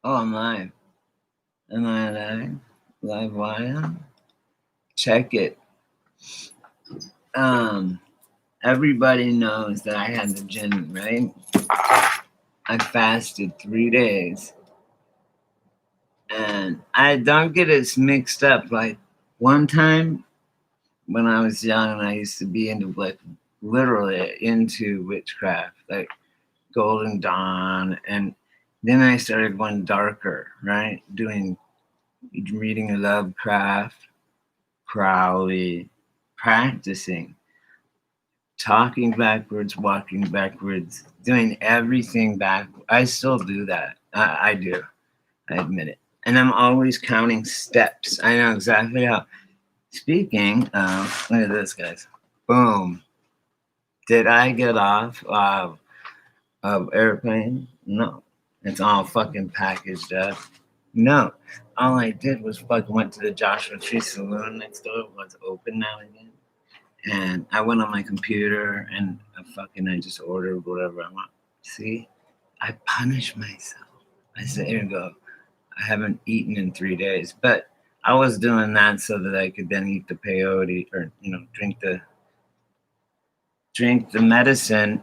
Oh, I'm live. Am I live? Live wire? Check it. Um, Everybody knows that I had the gym, right? I fasted 3 days. And I don't get it mixed up. Like one time when I was young, I used to be into literally into witchcraft, like Golden Dawn, and then I started going darker, right? Reading Lovecraft, Crowley, practicing, talking backwards, walking backwards, doing everything back. I still do that. I do. I admit it. And I'm always counting steps. I know exactly how. Speaking of, look at this, guys. Boom. Did I get off of airplane? No. It's all fucking packaged up. No. All I did was fucking went to the Joshua Tree Saloon next door. It was open now again. And I went on my computer and I just ordered whatever I want. See, I punish myself. I said, here you go. I haven't eaten in 3 days, but I was doing that so that I could then eat the peyote or drink the medicine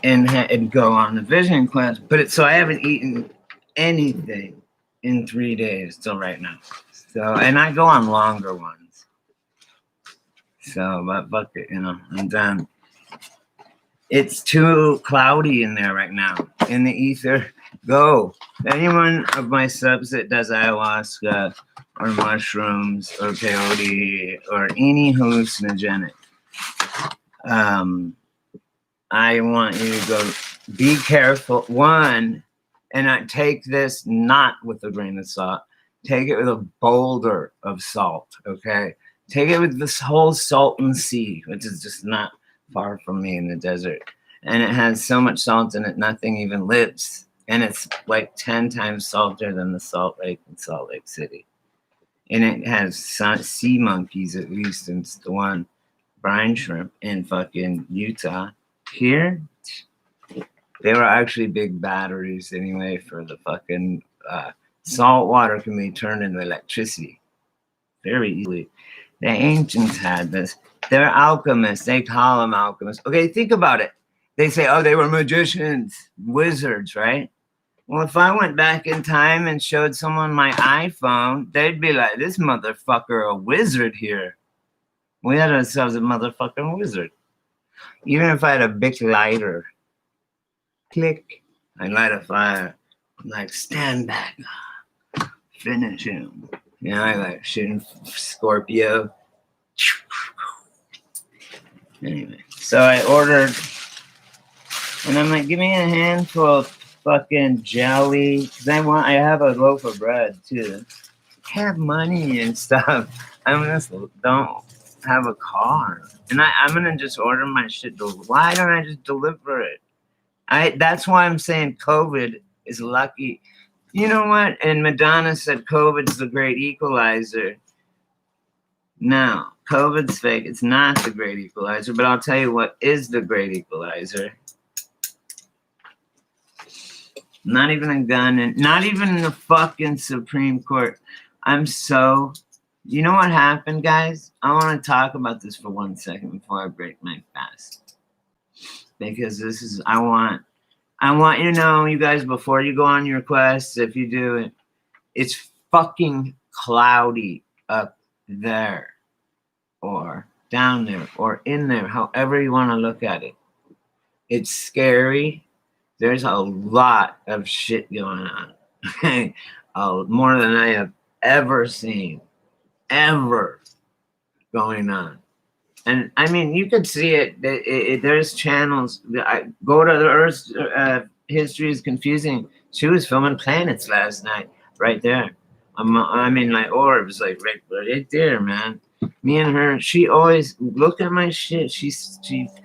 and go on the vision quest. But so I haven't eaten anything in 3 days till right now. So and I go on longer ones. So but fuck it, I'm done. It's too cloudy in there right now. In the ether, go. Anyone of my subs that does ayahuasca or mushrooms or peyote or any hallucinogenic, I want you to go. Be careful. One, and I take this not with a grain of salt. Take it with a boulder of salt. Okay. Take it with this whole Salton Sea, which is just not far from me in the desert. And it has so much salt in it, nothing even lives. And it's like 10 times saltier than the Salt Lake in Salt Lake City. And it has sea monkeys, at least, and it's the one brine shrimp in fucking Utah. Here, they were actually big batteries anyway for the fucking salt water can be turned into electricity very easily. The ancients had this. They're alchemists. They call them alchemists. Okay, think about it. They say, oh, they were magicians, wizards, right? Well, if I went back in time and showed someone my iPhone, they'd be like, this motherfucker, a wizard here. We had ourselves a motherfucking wizard. Even if I had a big lighter, click, I light a fire. I'm like, stand back, finish him. I like shooting Scorpio. Anyway, so I ordered, and I'm like, give me a handful of fucking jelly, because I have a loaf of bread too. I have money and stuff. I just don't have a car, and I'm gonna just order my shit. Why don't I just deliver it? That's why I'm saying COVID is lucky. You know what? And Madonna said COVID's the great equalizer. No, COVID's fake. It's not the great equalizer, but I'll tell you what is the great equalizer. Not even a gun, and not even the fucking Supreme Court. You know what happened, guys? I want to talk about this for 1 second before I break my fast. Because I want you to know, you guys, before you go on your quests, if you do it, it's fucking cloudy up there or down there or in there, however you want to look at it. It's scary. There's a lot of shit going on. More than I have ever seen. Ever going on. And I mean, you could see it. There's channels. I go to the Earth's History is Confusing. She was filming planets last night, right there. I mean, like orbs, like right there, man. Me and her. She always look at my shit. She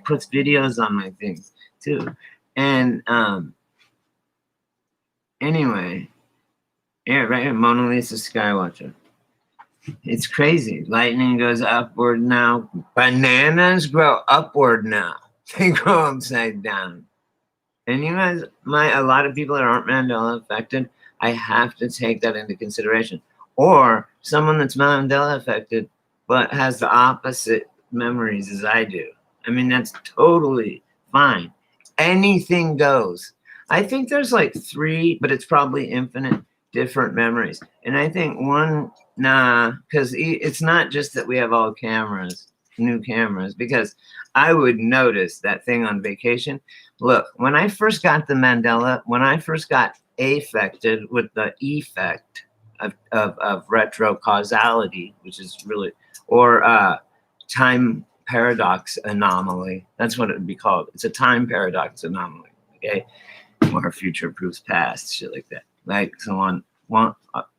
puts videos on my things too. And anyway, yeah, right here, Mona Lisa Skywatcher. It's crazy. Lightning goes upward now. Bananas grow upward now. They grow upside down. And you guys, a lot of people that aren't Mandela affected, I have to take that into consideration. Or someone that's Mandela affected, but has the opposite memories as I do. I mean, that's totally fine. Anything goes. I think there's like 3, but it's probably infinite different memories. And I think one, nah, because it's not just that we have all cameras, new cameras, because I would notice that thing on vacation. Look, when I first got the Mandela, when I first got affected with the effect of retro causality, which is really, or time paradox anomaly. That's what it would be called. It's a time paradox anomaly. Okay, where future proves past, shit like that. Like someone,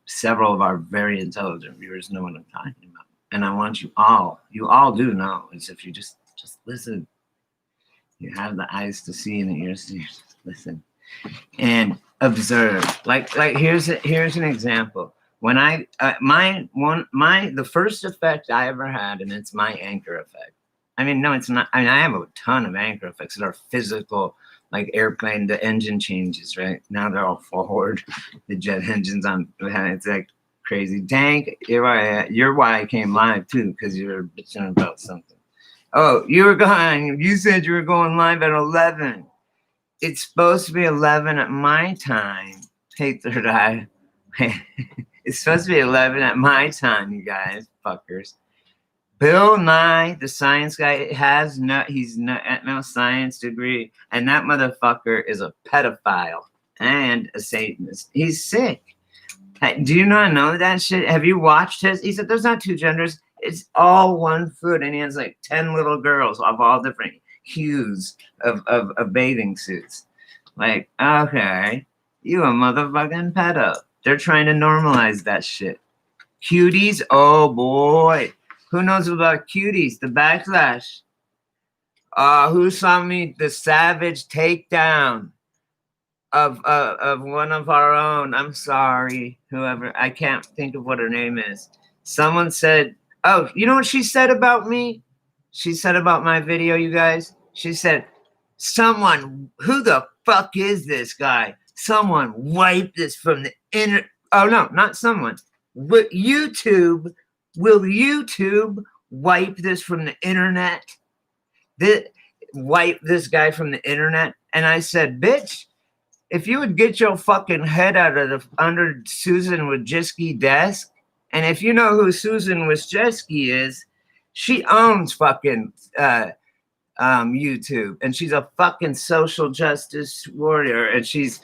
several of our very intelligent viewers know what I'm talking about, and I want you all do know. It's if you just listen. You have the eyes to see and the ears to listen and observe. Like here's an example. When I the first effect I ever had, and it's my anchor effect. I mean, no, it's not. I mean, I have a ton of anchor effects that are physical, like airplane. The engine changes, right? Now they're all forward. The jet engines on. It's like crazy. Dank, you're why I came live too, because you were bitching about something. Oh, you were going. You said you were going live at 11. It's supposed to be 11 at my time. Hey, third eye. It's supposed to be 11 at my time, you guys, fuckers. Bill Nye, the science guy, he's no science degree, and that motherfucker is a pedophile and a Satanist. He's sick. Do you not know that shit? Have you watched his? He said there's not 2 genders. It's all one food, and he has like 10 little girls of all different hues of bathing suits. Like, okay, you a motherfucking pedo. They're trying to normalize that shit. Cuties, oh boy. Who knows about cuties? The backlash. Who saw me the savage takedown of one of our own? I'm sorry, whoever. I can't think of what her name is. Someone said, oh, you know what she said about me? She said about my video, you guys? She said, someone, who the fuck is this guy? Someone wipe this from the internet. Oh, no, not someone. Will YouTube wipe this from the internet? Wipe this guy from the internet? And I said, bitch, if you would get your fucking head out of under Susan Wojcicki's desk, and if you know who Susan Wojcicki is, she owns fucking YouTube, and she's a fucking social justice warrior, and she's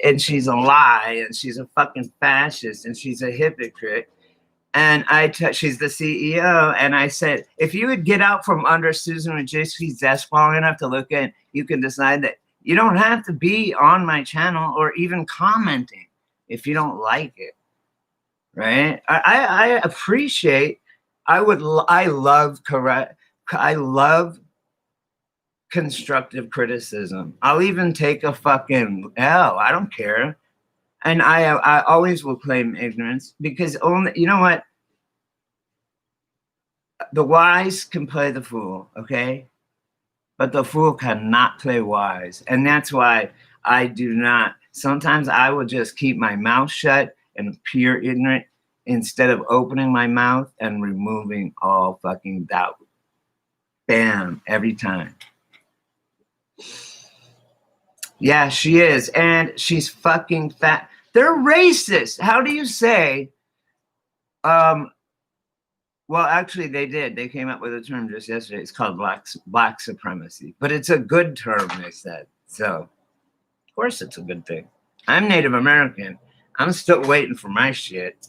a lie, and she's a fucking fascist, and she's a hypocrite. And she's the CEO, and I said, if you would get out from under Susan Wojcicki's desk long enough to look at, you can decide that you don't have to be on my channel or even commenting if you don't like it, right? I appreciate. I love constructive criticism. I'll even take a fucking L. I don't care. And I always will claim ignorance, because only, you know what? The wise can play the fool, okay? But the fool cannot play wise. And that's why I do not. Sometimes I will just keep my mouth shut and pure ignorant instead of opening my mouth and removing all fucking doubt. Bam, every time. Yeah, she is. And she's fucking fat. They're racist. How do you say? Well, actually, they did. They came up with a term just yesterday. It's called black supremacy. But it's a good term, they said. So, of course, it's a good thing. I'm Native American. I'm still waiting for my shit.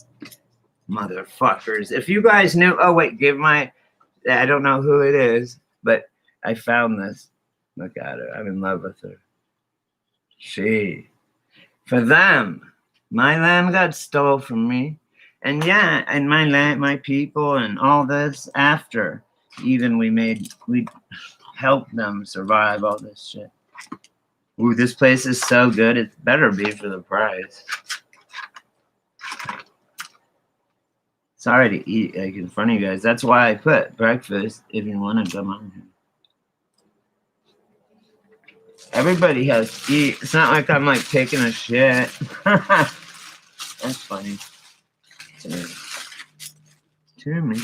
Motherfuckers. If you guys knew, oh, wait, I don't know who it is, but I found this. Look at her. I'm in love with her. For them, my land got stole from me. And yeah, and my land, my people, and all this after, even we helped them survive all this shit. Ooh, this place is so good. It better be for the price. Sorry to eat like in front of you guys. That's why I put breakfast if you want to come on here. Everybody has to eat. It's not like I'm like taking a shit. That's funny. To me.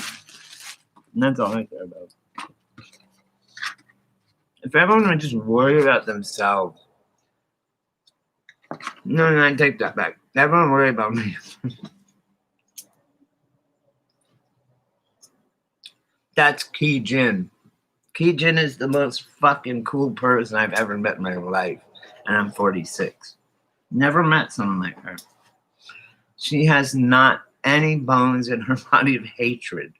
And that's all I care about. If everyone would just worry about themselves. No, I take that back. Everyone worry about me. That's Key Jin. Key Jin is the most fucking cool person I've ever met in my life. And I'm 46. Never met someone like her. She has not any bones in her body of hatred.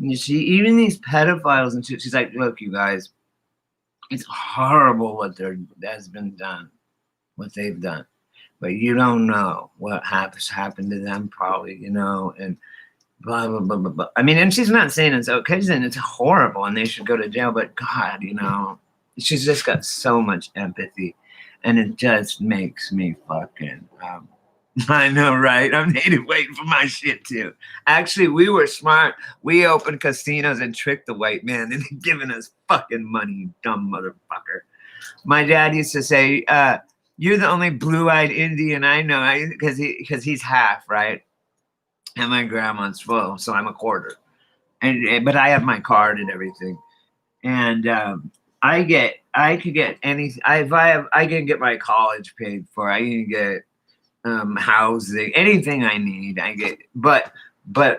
You see, even these pedophiles and shit, she's like, look, you guys, it's horrible what has been done, what they've done. But you don't know what happened to them, probably, you know, and blah, blah, blah, blah, blah. I mean, and she's not saying it's okay, she's saying it's horrible and they should go to jail, but God, you know, she's just got so much empathy, and it just makes me fucking, I know, right? I'm native waiting for my shit too. Actually, we were smart. We opened casinos and tricked the white man into giving us fucking money, you dumb motherfucker. My dad used to say, you're the only blue-eyed Indian I know, because he's half, right? And my grandma's full, so I'm a quarter. But I have my card and everything. And I could get anything. I can get my college paid for. I can get housing, anything I need. I get, but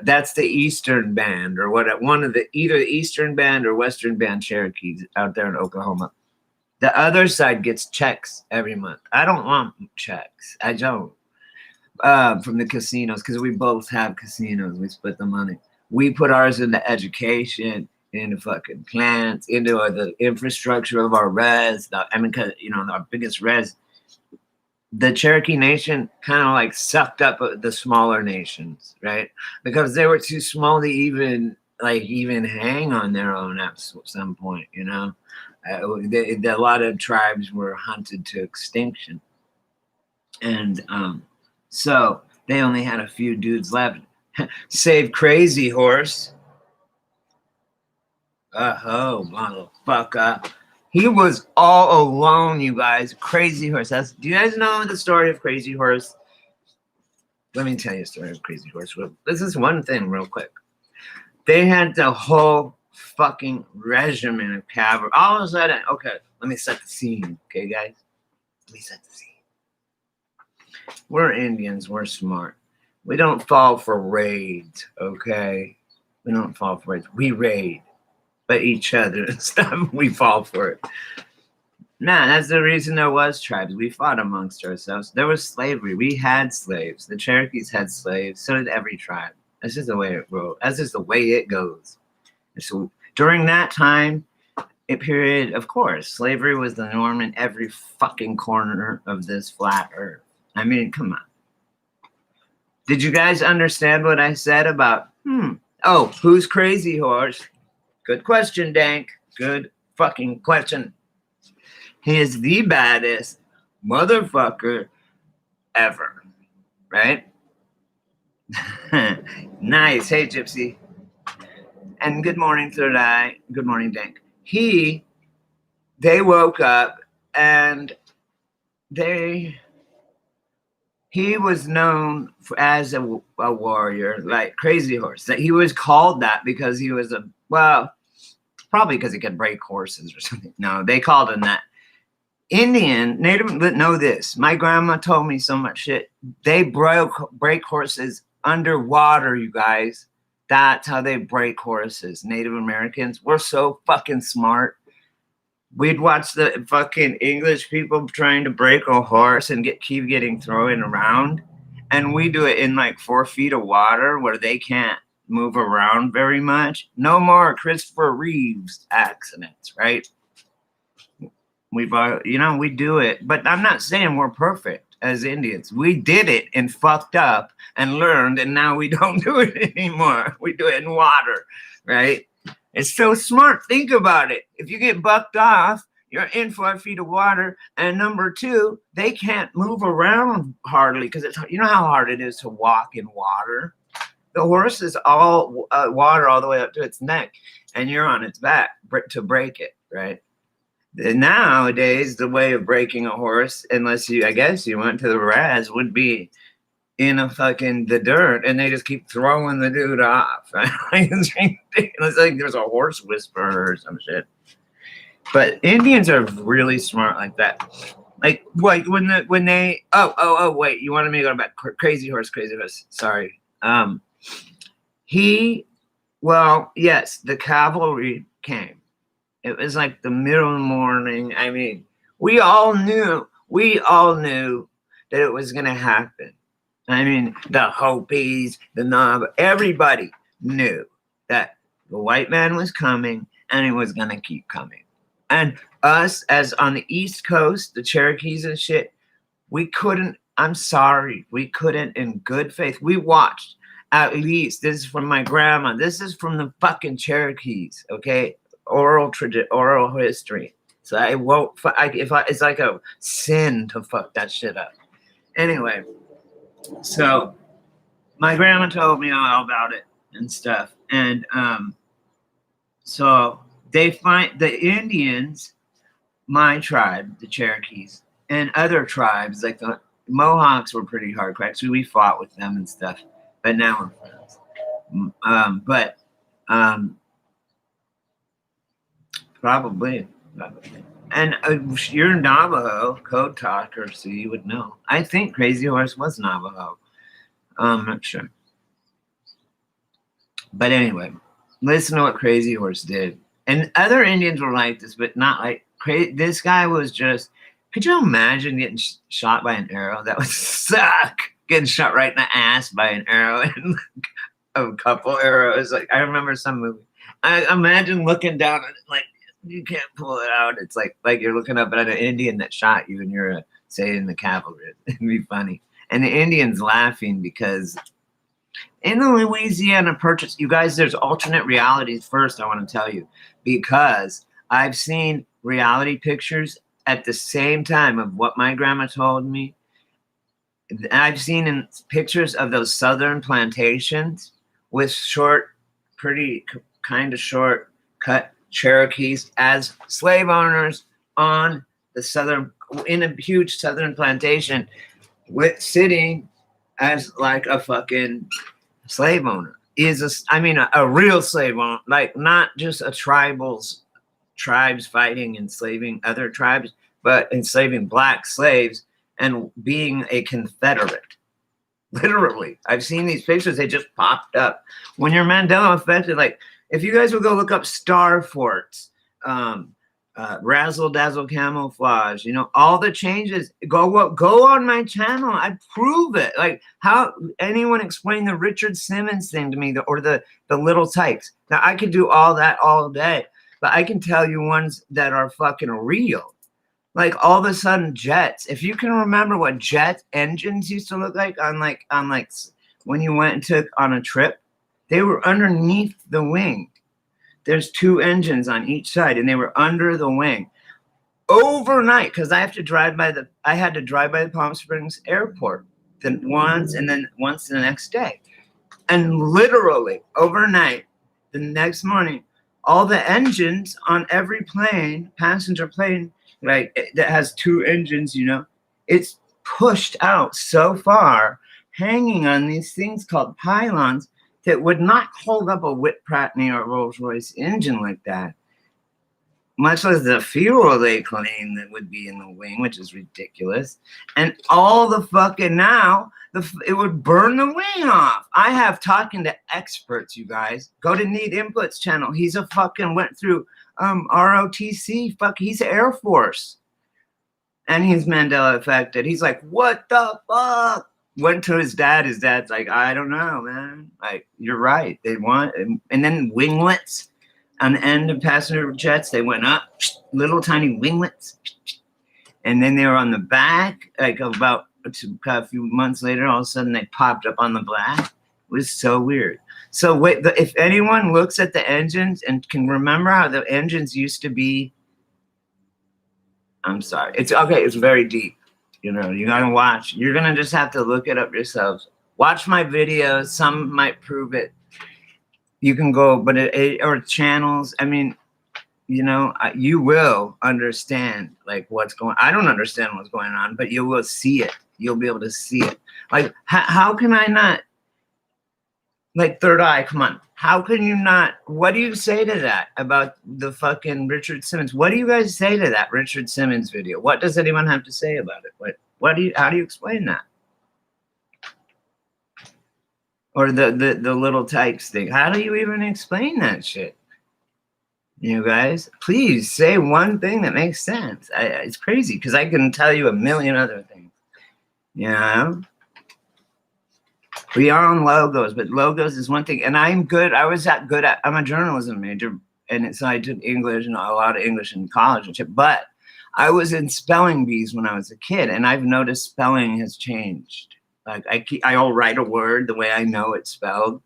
that's the Eastern Band or what? One of the either the Eastern Band or Western Band Cherokees out there in Oklahoma. The other side gets checks every month. I don't want checks. I don't. From the casinos, because we both have casinos. We split the money. We put ours into education, into fucking plants, into the infrastructure of our res. Because you know our biggest res, the Cherokee Nation kind of like sucked up the smaller nations, right? Because they were too small to even hang on their own at some point, you know. A lot of tribes were hunted to extinction, and so they only had a few dudes left. Save Crazy Horse. Oh, motherfucker. He was all alone, you guys. Crazy Horse. Do you guys know the story of Crazy Horse? Let me tell you a story of Crazy Horse. This is one thing real quick. They had the whole fucking regiment of cavalry. All of a sudden, okay, let me set the scene. Okay, guys? Let me set the scene. We're Indians. We're smart. We don't fall for raids, okay? We don't fall for raids. We raid. But each other and stuff, we fall for it. Nah, that's the reason there was tribes. We fought amongst ourselves. There was slavery. We had slaves. The Cherokees had slaves. So did every tribe. That's just the way it goes. That's just the way it goes. So during that time period, of course, slavery was the norm in every fucking corner of this flat earth. I mean, come on. Did you guys understand what I said about, oh, who's Crazy Horse? Good question, Dank. Good fucking question. He is the baddest motherfucker ever, right? Nice. Hey, Gypsy. And good morning, Third Eye. Good morning, Dank. They woke up and he was known as a warrior, like Crazy Horse. That he was called that because he was probably because he could break horses or something. No, they called him that. Native, know this. My grandma told me so much shit. They break horses underwater, you guys. That's how they break horses. Native Americans. We're so fucking smart. We'd watch the fucking English people trying to break a horse and keep getting thrown around. And we do it in like 4 feet of water where they can't move around very much. No more Christopher Reeves accidents, right? We do it. But I'm not saying we're perfect as Indians. We did it and fucked up and learned, and now we don't do it anymore. We do it in water, right? It's so smart. Think about it. If you get bucked off, you're in 4 feet of water. And number 2, they can't move around hardly because you know how hard it is to walk in water. The horse is all water all the way up to its neck, and you're on its back to break it, right? Nowadays, the way of breaking a horse, unless I guess you went to the res, would be in a fucking the dirt, and they just keep throwing the dude off. It's ridiculous. Like there's a horse whisperer or some shit. But Indians are really smart like that. Like when they wait, you wanted me to go back. Crazy horse. Sorry. Yes, the cavalry came. It was like the middle of the morning. I mean, we all knew that it was going to happen. I mean, the Hopis, the Navajo, everybody knew that the white man was coming and he was going to keep coming. And us, as on the East Coast, the Cherokees and shit, we couldn't in good faith. We watched, at least, this is from my grandma, this is from the fucking Cherokees, okay? Oral history. So I won't, it's like a sin to fuck that shit up. Anyway, so my grandma told me all about it and stuff. And so they find the Indians, my tribe, the Cherokees, and other tribes, like the Mohawks were pretty hard cracks. We fought with them and stuff, but now we're friends. Probably. And you're Navajo, code talker, so you would know. I think Crazy Horse was Navajo. I'm not sure. But anyway, listen to what Crazy Horse did. And other Indians were like this, but not like crazy. This guy was just, could you imagine getting shot by an arrow? That would suck. Getting shot right in the ass by an arrow and a couple arrows. Like, I remember some movie. I imagine looking down at it like, you can't pull it out. It's like you're looking up at an Indian that shot you and you're, say, in the cavalry. It'd be funny. And the Indians laughing because in the Louisiana Purchase, you guys, there's alternate realities first, I want to tell you, because I've seen reality pictures at the same time of what my grandma told me. I've seen in pictures of those southern plantations with short, pretty kind of short cut Cherokees as slave owners on the southern, in a huge southern plantation, with sitting as like a fucking slave owner. A real slave owner, like not just a tribes fighting, enslaving other tribes, but enslaving black slaves and being a Confederate. Literally, I've seen these pictures. They just popped up. When you're Mandela affected, like, if you guys will go look up star forts, razzle dazzle camouflage, all the changes, go on my channel. I prove it. Like, how anyone explain the Richard Simmons thing to me, or the little types. Now I could do all that all day, but I can tell you ones that are fucking real. Like, all of a sudden, jets. If you can remember what jet engines used to look like on when you went and took on a trip, they were underneath the wing. There's 2 engines on each side, and they were under the wing overnight. Because I had to drive by the Palm Springs airport once the next day, and literally overnight, the next morning, all the engines on every plane, passenger plane, like that has 2 engines, it's pushed out so far, hanging on these things called pylons that would not hold up a Whit-Prattney or Rolls-Royce engine like that, much less the fuel they claim that would be in the wing, which is ridiculous. And all the fucking it would burn the wing off. I have talking to experts, you guys. Go to Need Input's channel. He's a fucking went through ROTC. He's Air Force. And he's Mandela affected. He's like, what the fuck? Went to his dad. His dad's like, I don't know, man. Like, you're right. They want, and then winglets on the end of passenger jets. They went up, little tiny winglets, and then they were on the back. Like about a few months later, all of a sudden they popped up on the back. It was so weird. So wait, if anyone looks at the engines and can remember how the engines used to be, I'm sorry. It's okay. It's very deep. You gotta watch. You're gonna just have to look it up yourselves. Watch my videos. Some might prove it. You can go, but or channels. I mean, you will understand like what's going. I don't understand what's going on, but you will see it. You'll be able to see it. Like, how can I not? Like, Third Eye, come on. How can you not? What do you say to that about the fucking Richard Simmons? What do you guys say to that Richard Simmons video? What does anyone have to say about it? How do you explain that? Or the little tykes thing. How do you even explain that shit? You guys, please say one thing that makes sense. It's crazy because I can tell you a million other things. You know? We are on logos, but logos is one thing. And I'm good. I'm a journalism major. And so I took English and a lot of English in college and shit. But I was in spelling bees when I was a kid. And I've noticed spelling has changed. Like I'll write a word the way I know it's spelled.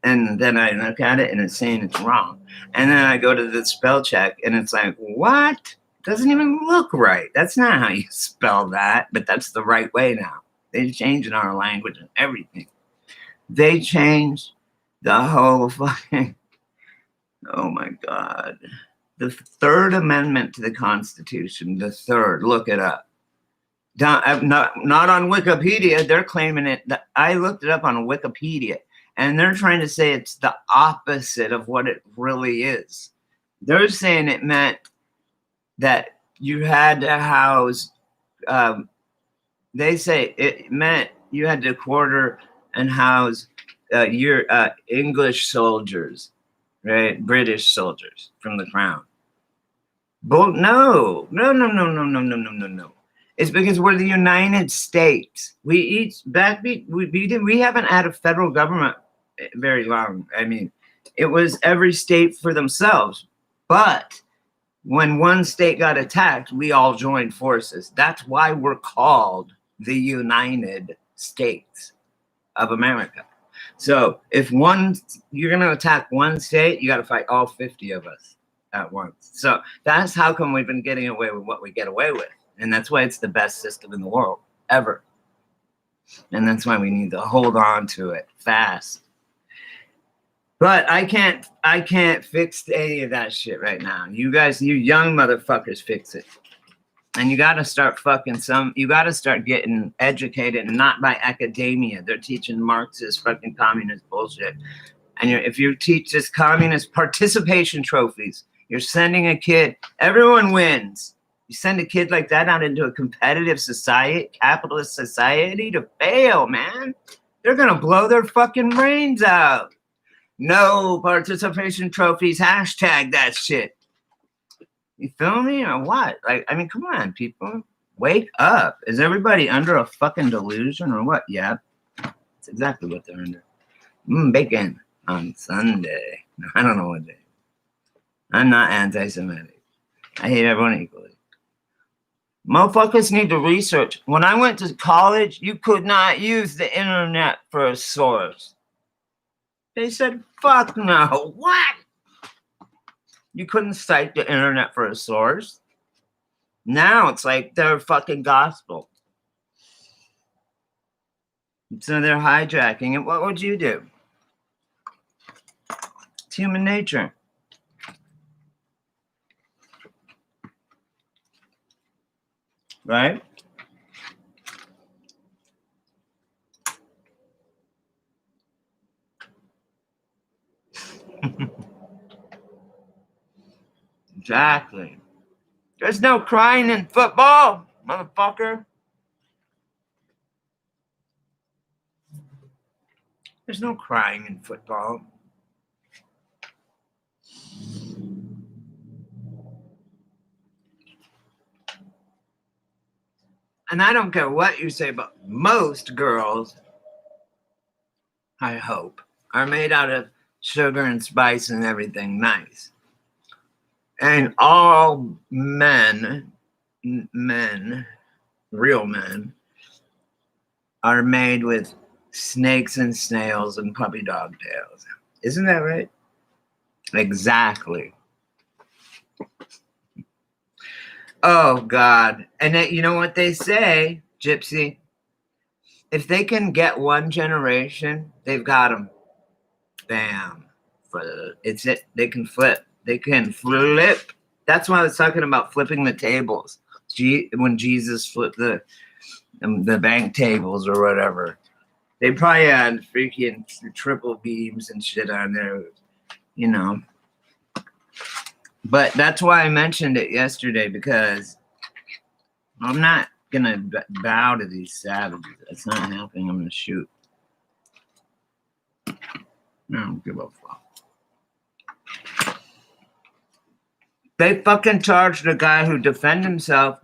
And then I look at it and it's saying it's wrong. And then I go to the spell check and it's like, what? Doesn't even look right. That's not how you spell that. But that's the right way now. They changed in our language and everything. They changed the whole fucking, oh my God. The Third Amendment to the Constitution, the third, look it up. Not on Wikipedia, they're claiming it. I looked it up on Wikipedia, and they're trying to say it's the opposite of what it really is. They're saying it meant that you had to house, they say it meant you had to quarter and house your English soldiers, right? British soldiers from the crown. But no. It's because we're the United States. We haven't had a federal government very long. I mean, it was every state for themselves. But when one state got attacked, we all joined forces. That's why we're called the United States of America. So if you're going to attack one state, you got to fight all 50 of us at once. So that's how come we've been getting away with what we get away with. And that's why it's the best system in the world ever. And that's why we need to hold on to it fast. But I can't fix any of that shit right now. You guys, you young motherfuckers, fix it. And you got to start you got to start getting educated, not by academia. They're teaching Marxist fucking communist bullshit. And if you teach this communist participation trophies, you're sending a kid, everyone wins. You send a kid like that out into a competitive society, capitalist society to fail, man. They're going to blow their fucking brains out. No participation trophies, hashtag that shit. You feel me or what? Like, I mean, come on, people. Wake up. Is everybody under a fucking delusion or what? Yeah. That's exactly what they're under. Bacon on Sunday. I don't know what day. I'm not anti-Semitic. I hate everyone equally. Motherfuckers need to research. When I went to college, you could not use the internet for a source. They said, fuck no. What? You couldn't cite the internet for a source. Now it's like they're fucking gospel. So they're hijacking it. What would you do? It's human nature. Right? Exactly. There's no crying in football, motherfucker. There's no crying in football. And I don't care what you say, but most girls, I hope, are made out of sugar and spice and everything nice. And all men, real men, are made with snakes and snails and puppy dog tails. Isn't that right? Exactly. Oh, God. And you know what they say, Gypsy? If they can get one generation, they've got them. Bam. It's it. They can flip. They can flip. That's why I was talking about flipping the tables. When Jesus flipped the bank tables or whatever. They probably had freaking triple beams and shit on there, you know. But that's why I mentioned it yesterday, because I'm not gonna bow to these savages. That's not happening. I'm gonna shoot. I don't give a fuck. They fucking charged a guy who defended himself.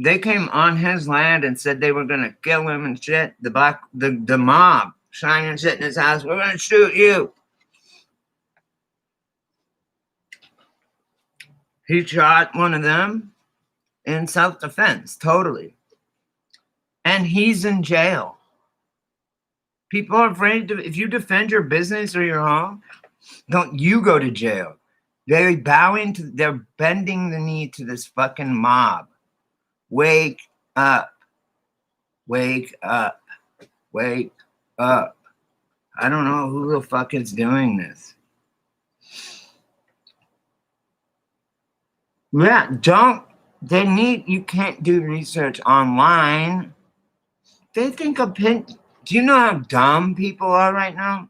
They came on his land and said they were gonna kill him and shit. The mob shining shit in his house. We're gonna shoot you. He shot one of them in self-defense, totally. And he's in jail. People are afraid to, if you defend your business or your home, don't you go to jail. They're bending the knee to this fucking mob. Wake up. Wake up. Wake up. I don't know who the fuck is doing this. Yeah, you can't do research online. They think do you know how dumb people are right now?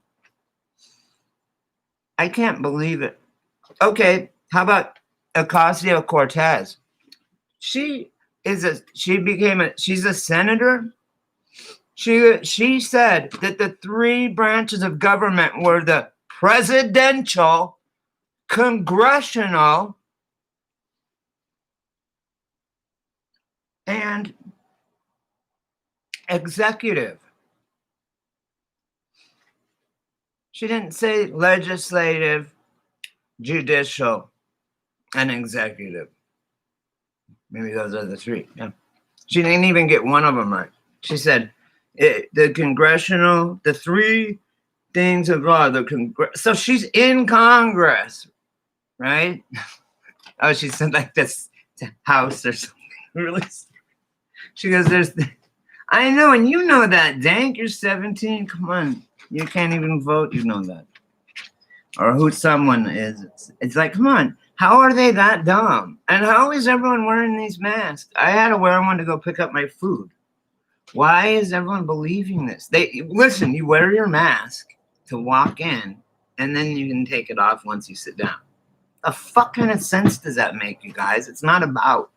I can't believe it. Okay, how about Ocasio-Cortez? She's a senator. She said that the three branches of government were the presidential, congressional, and executive. She didn't say legislative, judicial, and executive. Maybe those are the three. Yeah. She didn't even get one of them right. She said the congressional, the three things of law, so she's in Congress, right? Oh, she said like this house or something. Really? She goes, I know, and you know that, Dank. You're 17. Come on. You can't even vote. You know that. Or who someone is. It's like, come on. How are they that dumb? And how is everyone wearing these masks? I had to wear one to go pick up my food. Why is everyone believing this? Listen, you wear your mask to walk in, and then you can take it off once you sit down. The fuck kind of sense does that make, you guys? It's not about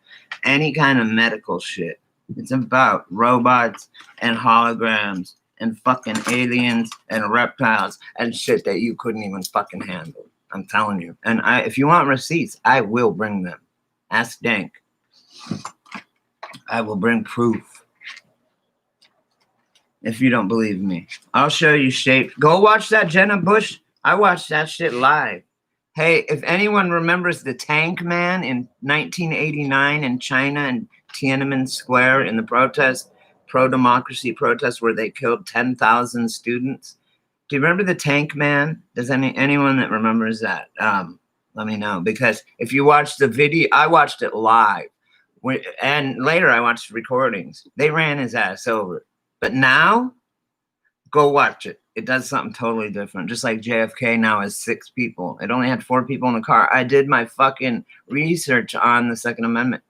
any kind of medical shit. It's about robots and holograms and fucking aliens and reptiles and shit that you couldn't even fucking handle. I'm telling you. And if you want receipts, I will bring them. Ask Dank. I will bring proof. If you don't believe me, I'll show you shape. Go watch that Jenna Bush. I watched that shit live. Hey, if anyone remembers the Tank Man in 1989 in China and Tiananmen Square in the pro-democracy protest where they killed 10,000 students. Do you remember the Tank Man? Does anyone that remembers that? Let me know, because if you watch the video, I watched it live, and later I watched recordings. They ran his ass over. But now, go watch it. It does something totally different. Just like JFK now has 6 people. It only had 4 people in the car. I did my fucking research on the Second Amendment.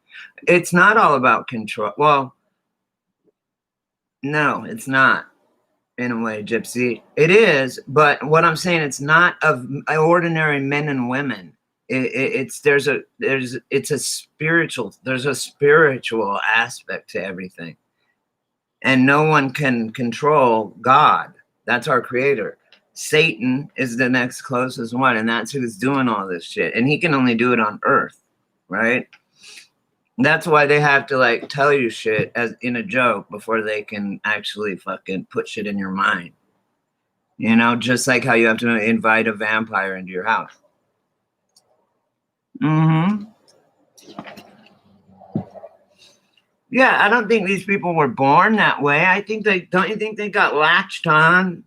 It's not all about control. Well, no, it's not. In a way, Gypsy. It is, but what I'm saying, it's not of ordinary men and women. There's a spiritual aspect to everything. And no one can control God. That's our creator. Satan is the next closest one, and that's who's doing all this shit. And he can only do it on Earth, right? That's why they have to like tell you shit as in a joke before they can actually fucking put shit in your mind. You know, just like how you have to invite a vampire into your house. Mm-hmm. Yeah, I don't think these people were born that way. I think don't you think they got latched on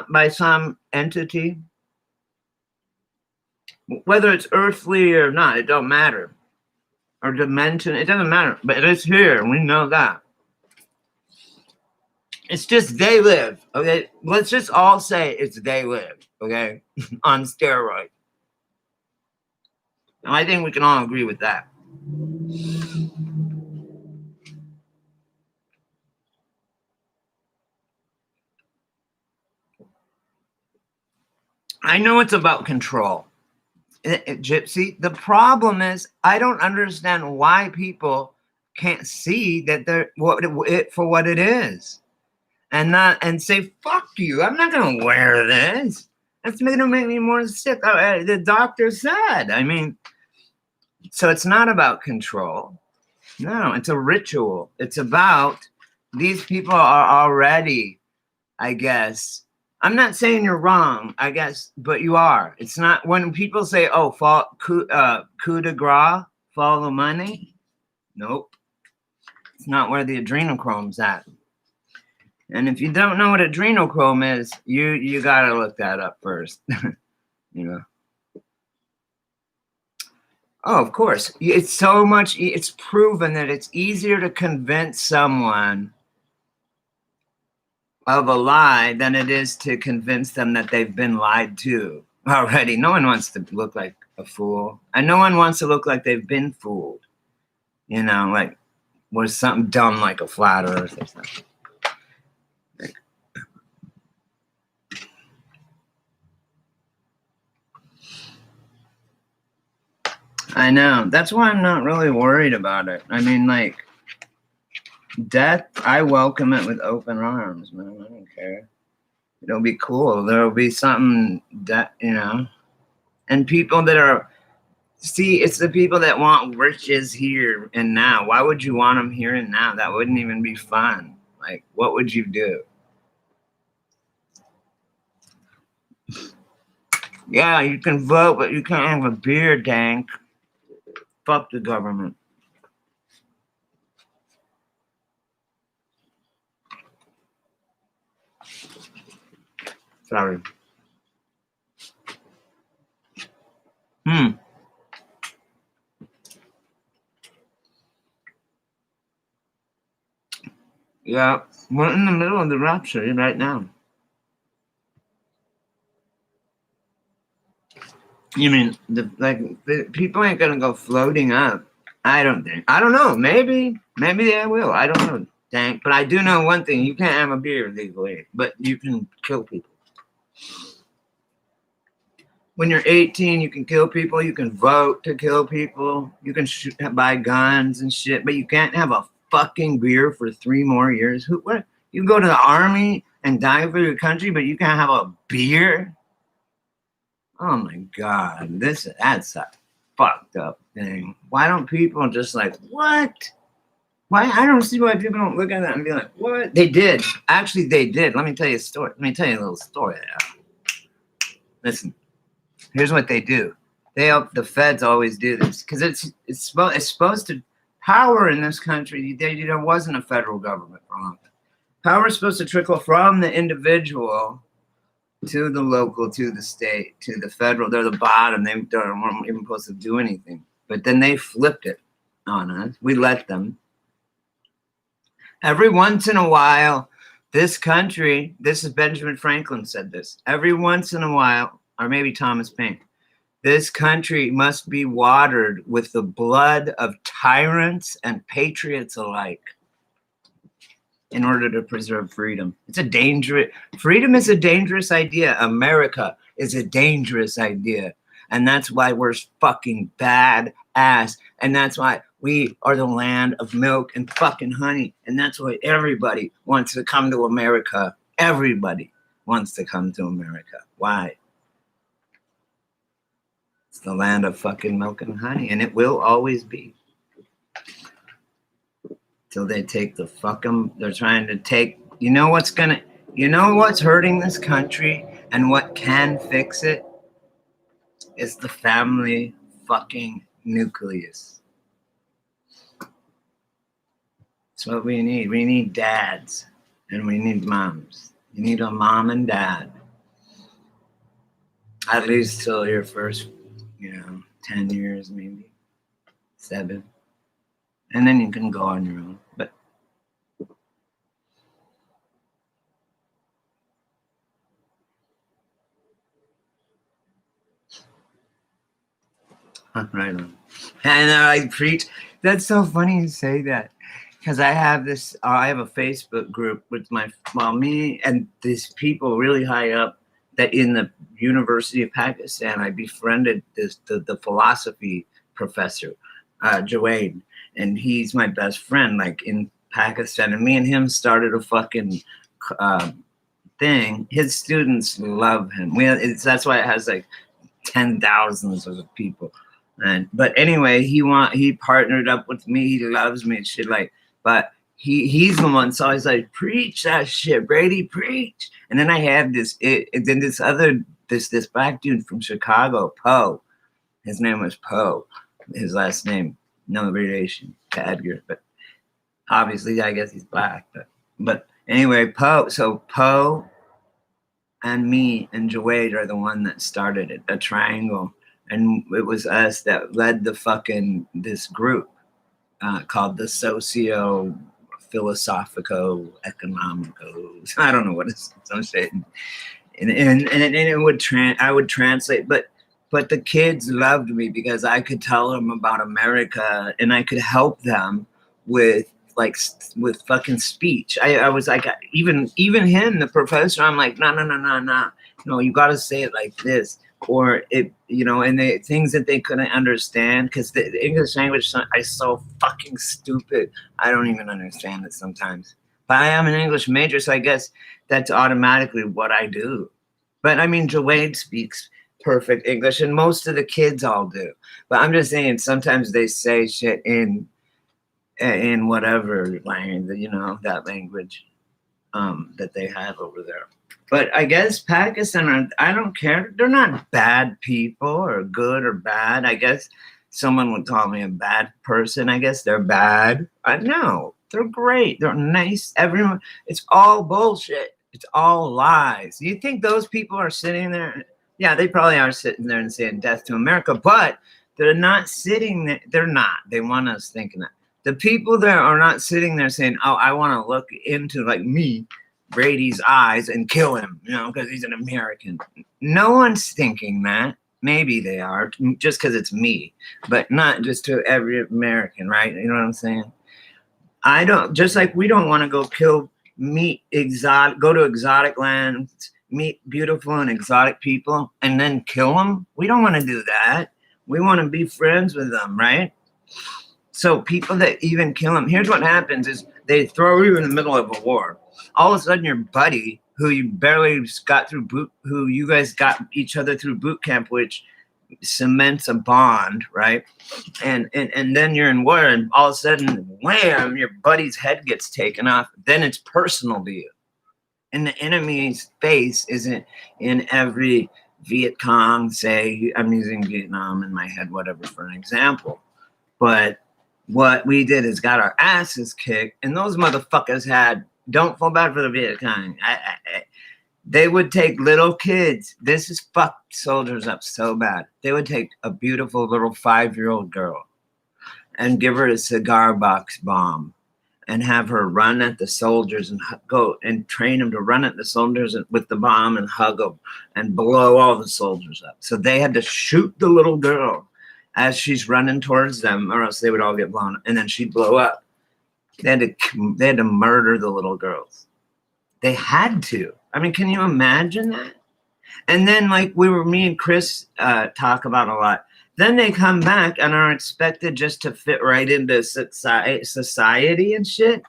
by some entity? Whether it's earthly or not, it don't matter. Or dimension, it doesn't matter. But it's here, we know that. It's just they live, okay? Let's just all say it's they live, okay? On steroids. And I think we can all agree with that. I know it's about control. Gypsy, the problem is I don't understand why people can't see that they're it for what it is, and say fuck you. I'm not gonna wear this. That's gonna make me more sick. The doctor said. I mean, so it's not about control. No, it's a ritual. It's about these people are already, I guess. I'm not saying you're wrong, I guess, but you are. It's not when people say, "Oh, coup de grace, follow money." Nope, it's not where the adrenochrome's at. And if you don't know what adrenochrome is, you gotta look that up first. You know. Oh, of course. It's so much. It's proven that it's easier to convince someone of a lie than it is to convince them that they've been lied to already. No one wants to look like a fool, and no one wants to look like they've been fooled. You know, like was something dumb like a flat earth or something. I know. That's why I'm not really worried about it. I mean, like, death, I welcome it with open arms, man. I don't care. It'll be cool. There'll be something that, you know, and people that are, see, it's the people that want riches here and now. Why would you want them here and now? That wouldn't even be fun. Like, what would you do? Yeah, you can vote, but you can't have a beer, dank. Fuck the government. Sorry. Yeah, we're in the middle of the rapture right now. You mean the people ain't gonna go floating up? I don't think. I don't know. Maybe they will. I don't know. Dang. But I do know one thing: you can't have a beer legally, but you can kill people. When you're 18, you can kill people. You can vote to kill people. You can buy guns and shit, but you can't have a fucking beer for 3 more years. Who? What? You can go to the army and die for your country, but you can't have a beer. Oh my God, that's a fucked up thing. Why don't people just like, what? Why? I don't see why people don't look at that and be like, what? They did. Actually, they did. Let me tell you a story. Let me tell you a little story. Listen, here's what they do. The feds always do this because it's supposed to power in this country. There wasn't a federal government for a long time. Power is supposed to trickle from the individual to the local, to the state, to the federal. They're the bottom. They weren't even supposed to do anything. But then they flipped it on us. We let them. Every once in a while, this country, this is Benjamin Franklin said this, every once in a while, or maybe Thomas Paine, this country must be watered with the blood of tyrants and patriots alike in order to preserve freedom. Freedom is a dangerous idea. America is a dangerous idea. And that's why we're fucking bad ass. And that's why we are the land of milk and fucking honey. And that's why everybody wants to come to America. Everybody wants to come to America. Why? It's the land of fucking milk and honey. And it will always be. Till they take the they're trying to take, you know what's hurting this country and what can fix it is the family fucking nucleus. That's what we need. We need dads and we need moms. You need a mom and dad. At least till your first, 10 years, maybe 7. And then you can go on your own. But right on. And I preach. That's so funny you say that. Because I have a Facebook group with me and these people really high up that in the University of Pakistan, I befriended the philosophy professor, Jawed, and he's my best friend, like in Pakistan. And me and him started a fucking thing. His students love him. That's why it has like 10,000s of people. But anyway, he partnered up with me. He loves me and shit. Like, but he's the one. So I was like, preach that shit, Brady, preach. And then I had this black dude from Chicago, Poe. His name was Poe. His last name, no relation to Edgar, but obviously I guess he's black. But anyway, Poe. So Poe and me and Jawed are the one that started it, a triangle. And it was us that led this group called the Socio-Philosophico-Economico. I don't know what it's some shit. And it would I would translate, but the kids loved me because I could tell them about America and I could help them with fucking speech. I was like, even him, the professor, I'm like, no, you got to say it like this, or it, and the things that they couldn't understand, because the English language is so fucking stupid. I don't even understand it sometimes. But I am an English major, so I guess that's automatically what I do. But I mean, Jawed speaks perfect English, and most of the kids all do. But I'm just saying, sometimes they say shit in whatever language, that language that they have over there. But I guess Pakistan, I don't care. They're not bad people or good or bad. I guess someone would call me a bad person. I guess they're bad. No, they're great. They're nice. Everyone, it's all bullshit. It's all lies. You think those people are sitting there? Yeah, they probably are sitting there and saying death to America, but they're not sitting there. They're not. They want us thinking that. The people there are not sitting there saying, oh, I want to look into, like me, Brady's eyes and kill him, because he's an American. No one's thinking that. Maybe they are, just because it's me, but not just to every American, right? You know what I'm saying? I don't, just like we don't want to go go to exotic lands, meet beautiful and exotic people, and then kill them. We don't want to do that. We want to be friends with them, right? So people that even kill them, here's what happens is they throw you in the middle of a war. All of a sudden your buddy, who you barely got through who you guys got each other through boot camp, which cements a bond, right? And then you're in war, and all of a sudden, wham, your buddy's head gets taken off. Then it's personal to you. And the enemy's face isn't in every Viet Cong, say, I'm using Vietnam in my head, whatever, for an example. But what we did is got our asses kicked, and those motherfuckers don't feel bad for the Viet Cong. They would take little kids. This is fucked soldiers up so bad. They would take a beautiful little 5-year-old girl and give her a cigar box bomb and have her run at the soldiers and go and train them to run at the soldiers with the bomb and hug them and blow all the soldiers up. So they had to shoot the little girl as she's running towards them, or else they would all get blown up, and then she'd blow up. They had to murder the little girls. They had to. I mean, can you imagine that? And then, like me and Chris talk about a lot. Then they come back and are expected just to fit right into society and shit.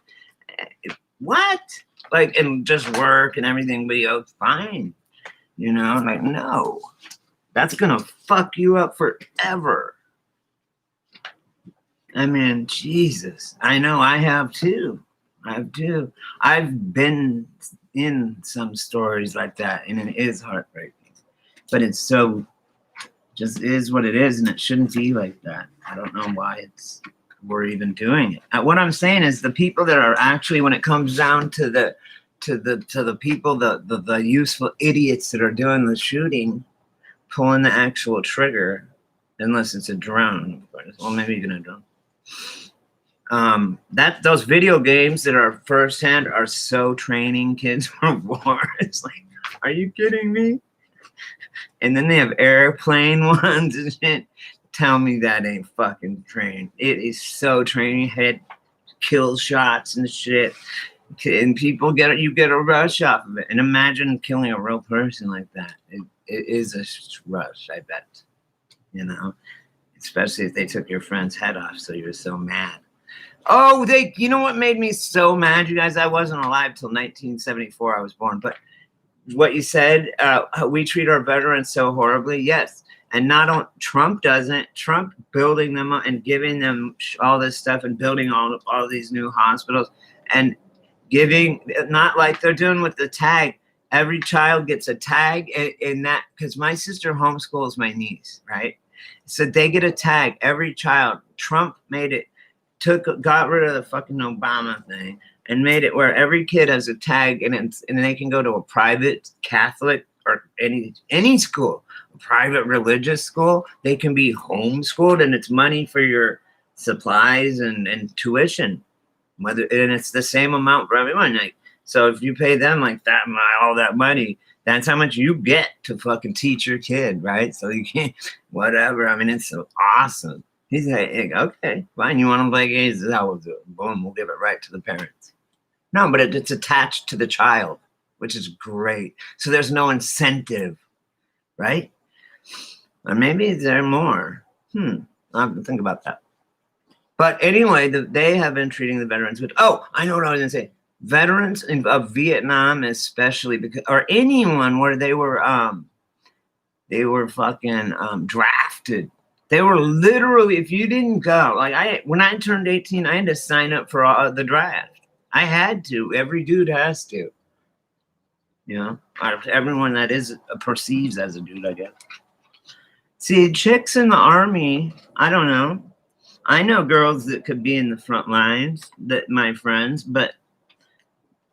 What? Like, and just work and everything be fine. Like, no. That's gonna fuck you up forever. I mean, Jesus. I know I have too. I've been in some stories like that, and it is heartbreaking. But it's just is what it is, and it shouldn't be like that. I don't know why we're even doing it. What I'm saying is the people that are actually, when it comes down to the people, the useful idiots that are doing the shooting, pulling the actual trigger, unless it's a drone, of course. Well, maybe even a drone. Those video games that are firsthand are so training kids for war. It's like, are you kidding me? And then they have airplane ones and shit. Tell me that ain't fucking trained. It is so training, head kill shots and shit. And people get a rush off of it. And imagine killing a real person like that. It is a rush, I bet. You know, especially if they took your friend's head off, so you're so mad. Oh, you know what made me so mad, you guys? I wasn't alive till 1974. I was born, but what you said, we treat our veterans so horribly. Yes. And not on Trump doesn't. Trump building them up and giving them all this stuff and building all these new hospitals and giving, not like they're doing with the tag. Every child gets a tag in that, because my sister homeschools my niece, right? So they get a tag, every child. Trump made it, got rid of the fucking Obama thing and made it where every kid has a tag, and they can go to a private Catholic or any school, a private religious school. They can be homeschooled, and it's money for your supplies and tuition. And it's the same amount for everyone. Like, so if you pay them like that, all that money, that's how much you get to fucking teach your kid, right? So you can't, whatever. I mean, it's so awesome. He's like, okay, fine. You want to play games? This is how we'll do it. Boom, we'll give it right to the parents. No, but it's attached to the child, which is great. So there's no incentive, right? Or maybe there more. I'll have to think about that. But anyway, they have been treating the veterans with, I know what I was going to say. Veterans of Vietnam, especially, because, or anyone where they were fucking drafted. They were literally, if you didn't go, like when I turned 18, I had to sign up for the draft. I had to. Every dude has to. You know, everyone that perceives as a dude, I guess. See, chicks in the army, I don't know. I know girls that could be in the front lines, that my friends, but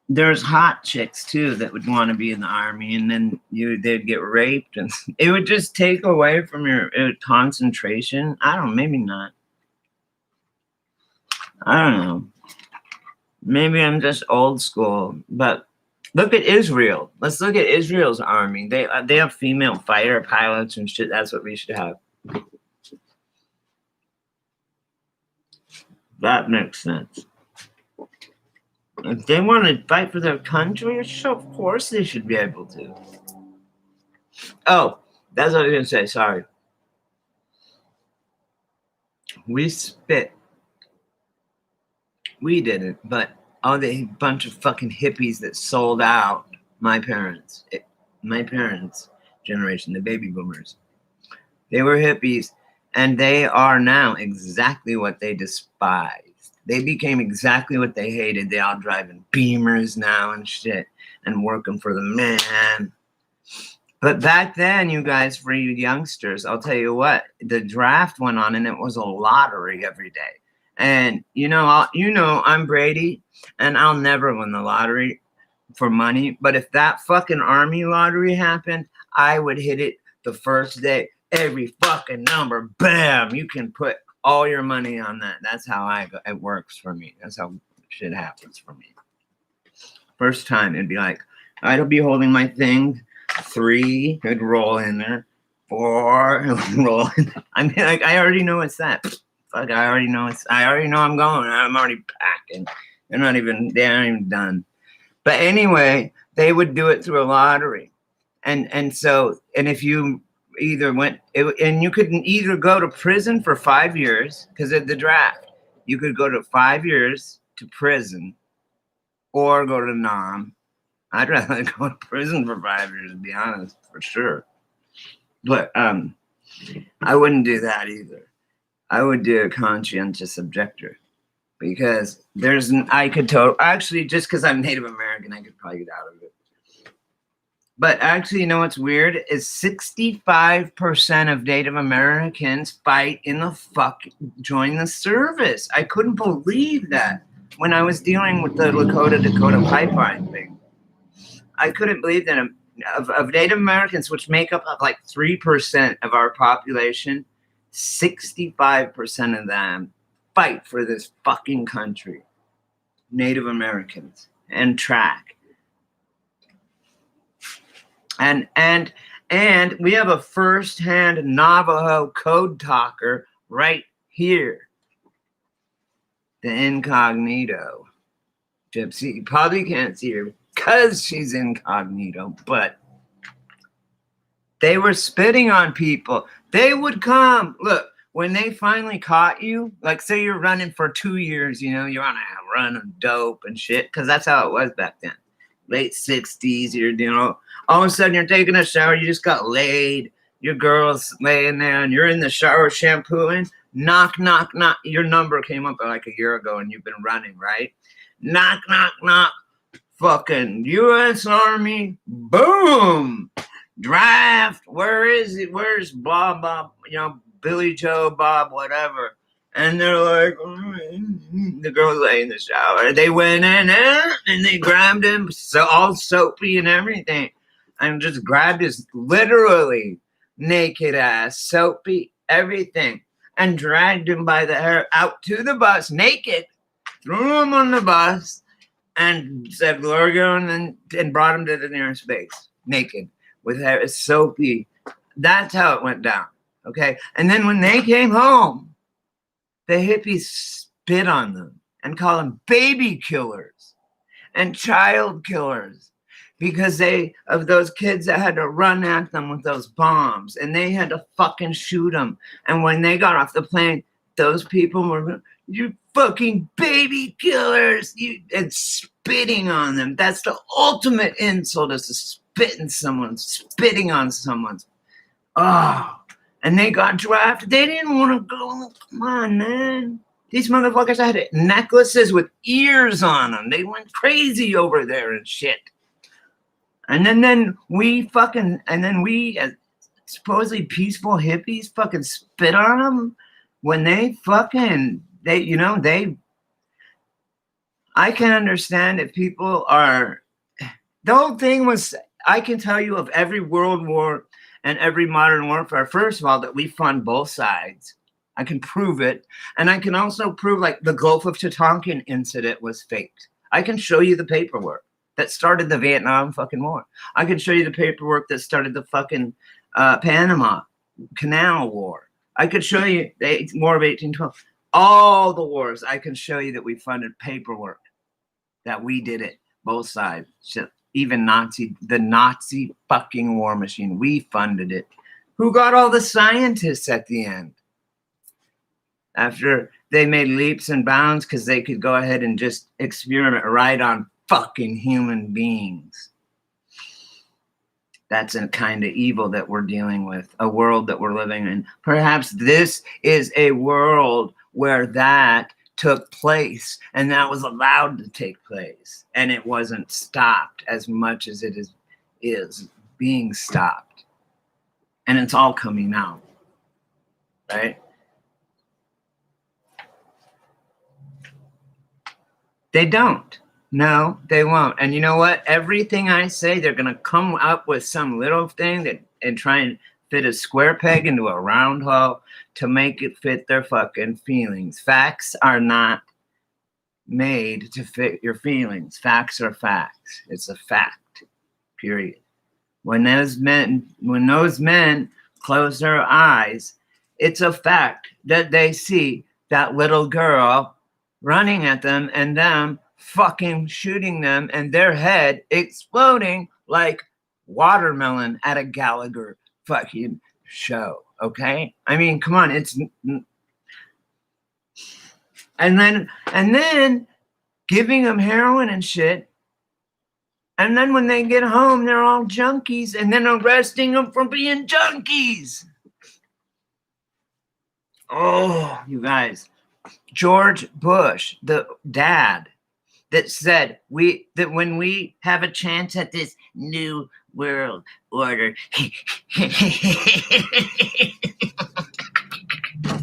there's hot chicks too that would want to be in the army, and then they'd get raped, and it would just take away from your concentration. I don't know, maybe not. I don't know. Maybe I'm just old school, but look at Israel. Let's look at Israel's army. They have female fighter pilots and shit. That's what we should have. That makes sense. If they want to fight for their country, of course they should be able to. Oh, that's what I was going to say. Sorry. We spit. We didn't, but all the bunch of fucking hippies that sold out my parents' generation, the baby boomers. They were hippies, and they are now exactly what they despised. They became exactly what they hated. They all driving Beamers now and shit and working for the man. But back then, you guys, for you youngsters, I'll tell you what, the draft went on and it was a lottery every day. And I'm Brady, and I'll never win the lottery for money. But if that fucking army lottery happened, I would hit it the first day. Every fucking number, bam! You can put all your money on that. That's how it works for me. That's how shit happens for me. First time, it'd be like, I'd be holding my thing, 3, it'd roll in there, 4, it would roll in there. I mean, like, I already know it's that. Fuck, I already know I'm going. I'm already packing. They aren't even done. But anyway, they would do it through a lottery. And if you and you could either go to prison for 5 years, because of the draft, you could go to 5 years to prison or go to Nam. I'd rather go to prison for 5 years, to be honest, for sure. But I wouldn't do that either. I would do a conscientious objector, because actually, just because I'm Native American, I could probably get out of it. But actually, you know what's weird is 65% of Native Americans fight join the service. I couldn't believe that when I was dealing with the Lakota pipeline thing. I couldn't believe that of Native Americans, which make up like 3% of our population, 65% of them fight for this fucking country. Native Americans and track. And we have a first-hand Navajo code talker right here. The incognito. Gypsy. You probably can't see her because she's incognito, but they were spitting on people. They would come. Look, when they finally caught you, like say you're running for 2 years, you know, you're on a run of dope and shit, because that's how it was back then. Late 60s, you're, you know, all of a sudden you're taking a shower, you just got laid, your girl's laying there, and you're in the shower shampooing. Knock, knock, knock. Your number came up like a year ago and you've been running, right? Knock, knock, knock. Fucking U.S. Army. Boom. Draft. Where is it? Where's Bob, you know, Billy Joe, Bob, whatever. And they're like, the girl's like in the shower. They went in there and they grabbed him, so all soapy and everything, and just grabbed his literally naked ass, soapy, everything, and dragged him by the hair out to the bus, naked, threw him on the bus, and said, "We're going," and brought him to the nearest base, naked, with hair soapy. That's how it went down. Okay. And then when they came home, the hippies spit on them and called them baby killers and child killers because of those kids that had to run at them with those bombs, and they had to fucking shoot them. And when they got off the plane, those people were, "You fucking baby killers," and spitting on them. That's the ultimate insult, is to spit in someone, spitting on someone's. Oh, and they got drafted. They didn't want to go. Come on, man. These motherfuckers had necklaces with ears on them. They went crazy over there and shit. And then we as supposedly peaceful hippies fucking spit on them when I can understand if people are, the whole thing was, I can tell you of every world war and every modern warfare, first of all, that we fund both sides. I can prove it. And I can also prove, like, the Gulf of Tonkin incident was faked. I can show you the paperwork that started the Vietnam fucking war. I can show you the paperwork that started the fucking Panama Canal War. I could show you the War of 1812. All the wars, I can show you that we funded paperwork, that we did it, both sides. Even the Nazi fucking war machine, we funded it. Who got all the scientists at the end? After they made leaps and bounds because they could go ahead and just experiment right on fucking human beings. That's a kind of evil that we're dealing with, a world that we're living in. Perhaps this is a world where that took place and that was allowed to take place, and it wasn't stopped as much as it is being stopped. And it's all coming out, right? They don't. No, they won't. And you know what? Everything I say, they're going to come up with some little thing and try and fit a square peg into a round hole to make it fit their fucking feelings. Facts are not made to fit your feelings. Facts are facts. It's a fact, period. When those men close their eyes, it's a fact that they see that little girl running at them and them fucking shooting them and their head exploding like watermelon at a Gallagher fucking show. Okay? I mean, come on, and then giving them heroin and shit. And then when they get home, they're all junkies, and then arresting them for being junkies. Oh, you guys. George Bush, the dad, that said that when we have a chance at this new world order,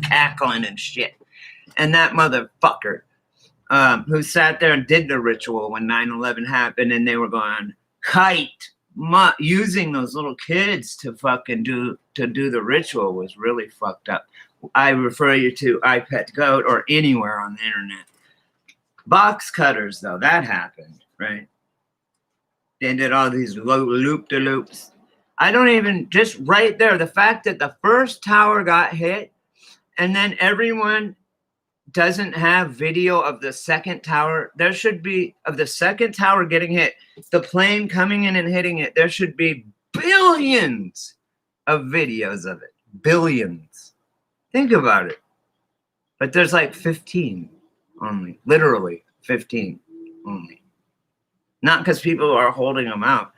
cackling and shit. And that motherfucker who sat there and did the ritual when 9/11 happened, and they were going using those little kids to fucking do the ritual, was really fucked up. I refer you to iPet Goat or anywhere on the internet. Box cutters, though, that happened, right? They did all these loop-de-loops. I don't even, just right there, the fact that the first tower got hit and then everyone doesn't have video of the second tower. There should be of the second tower getting hit, the plane coming in and hitting it. There should be billions of videos of it. Billions. Think about it. But there's like 15 only. Literally 15 only. Not because people are holding them out.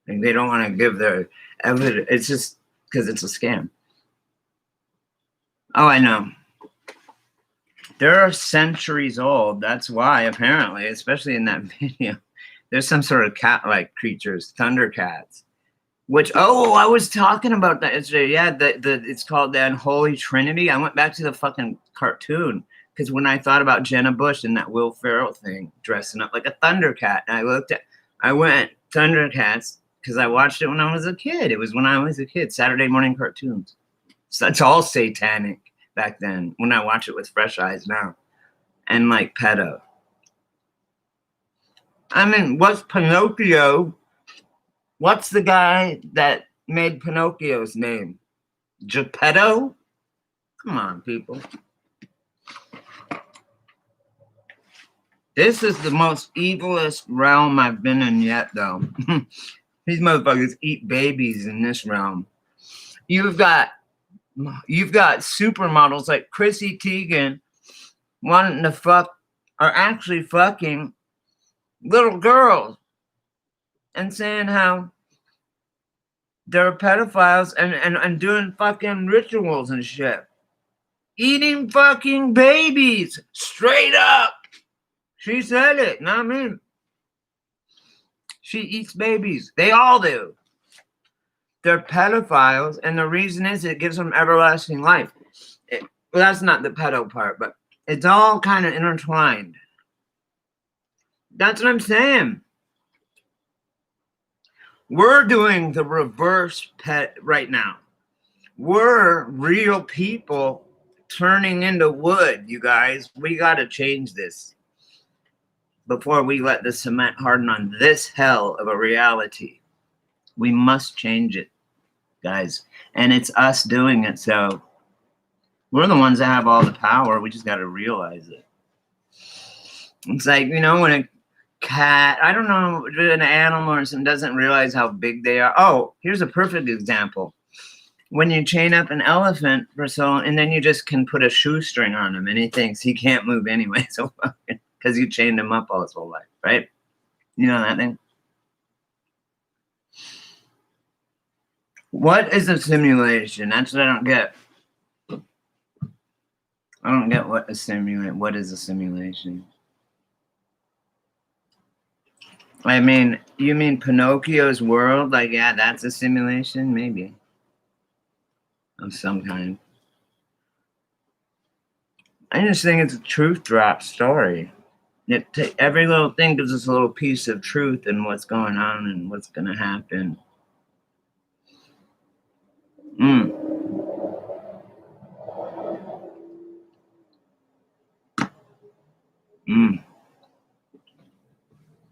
And they don't want to give their evidence. It's just because it's a scam. Oh, I know. They're centuries old. That's why, apparently, especially in that video, there's some sort of cat-like creatures, thundercats. Which, oh, I was talking about that yesterday. Yeah, it's called the Unholy Trinity. I went back to the fucking cartoon because when I thought about Jenna Bush and that Will Ferrell thing, dressing up like a thundercat, and I went Thundercats because I watched it when I was a kid. It was when I was a kid, Saturday morning cartoons. So it's all satanic back then when I watch it with fresh eyes now. And like pedo. I mean, what's Pinocchio? What's the guy that made Pinocchio's name? Geppetto? Come on, people. This is the most evilest realm I've been in yet, though. These motherfuckers eat babies in this realm. You've got supermodels like Chrissy Teigen wanting to fuck, are actually fucking little girls and saying how they're pedophiles and doing fucking rituals and shit. Eating fucking babies. Straight up. She said it, not me. She eats babies. They all do. They're pedophiles, and the reason is it gives them everlasting life. Well, that's not the pedo part, but it's all kind of intertwined. That's what I'm saying. We're doing the reverse pet right now. We're real people turning into wood, you guys. We got to change this before we let the cement harden on this hell of a reality. We must change it, guys. And it's us doing it. So we're the ones that have all the power. We just got to realize it. It's like, you know, when a cat, I don't know, an animal or something doesn't realize how big they are. Oh, here's a perfect example. When you chain up an elephant for so long, and then you just can put a shoestring on him, and he thinks he can't move anyway, so because you chained him up all his whole life, right? You know that thing? What is a simulation? That's what I don't get. I don't get what is a simulation? I mean, you mean Pinocchio's world? Like, yeah, that's a simulation? Maybe. Of some kind. I just think it's a truth drop story. Every little thing gives us a little piece of truth and what's going on and what's going to happen.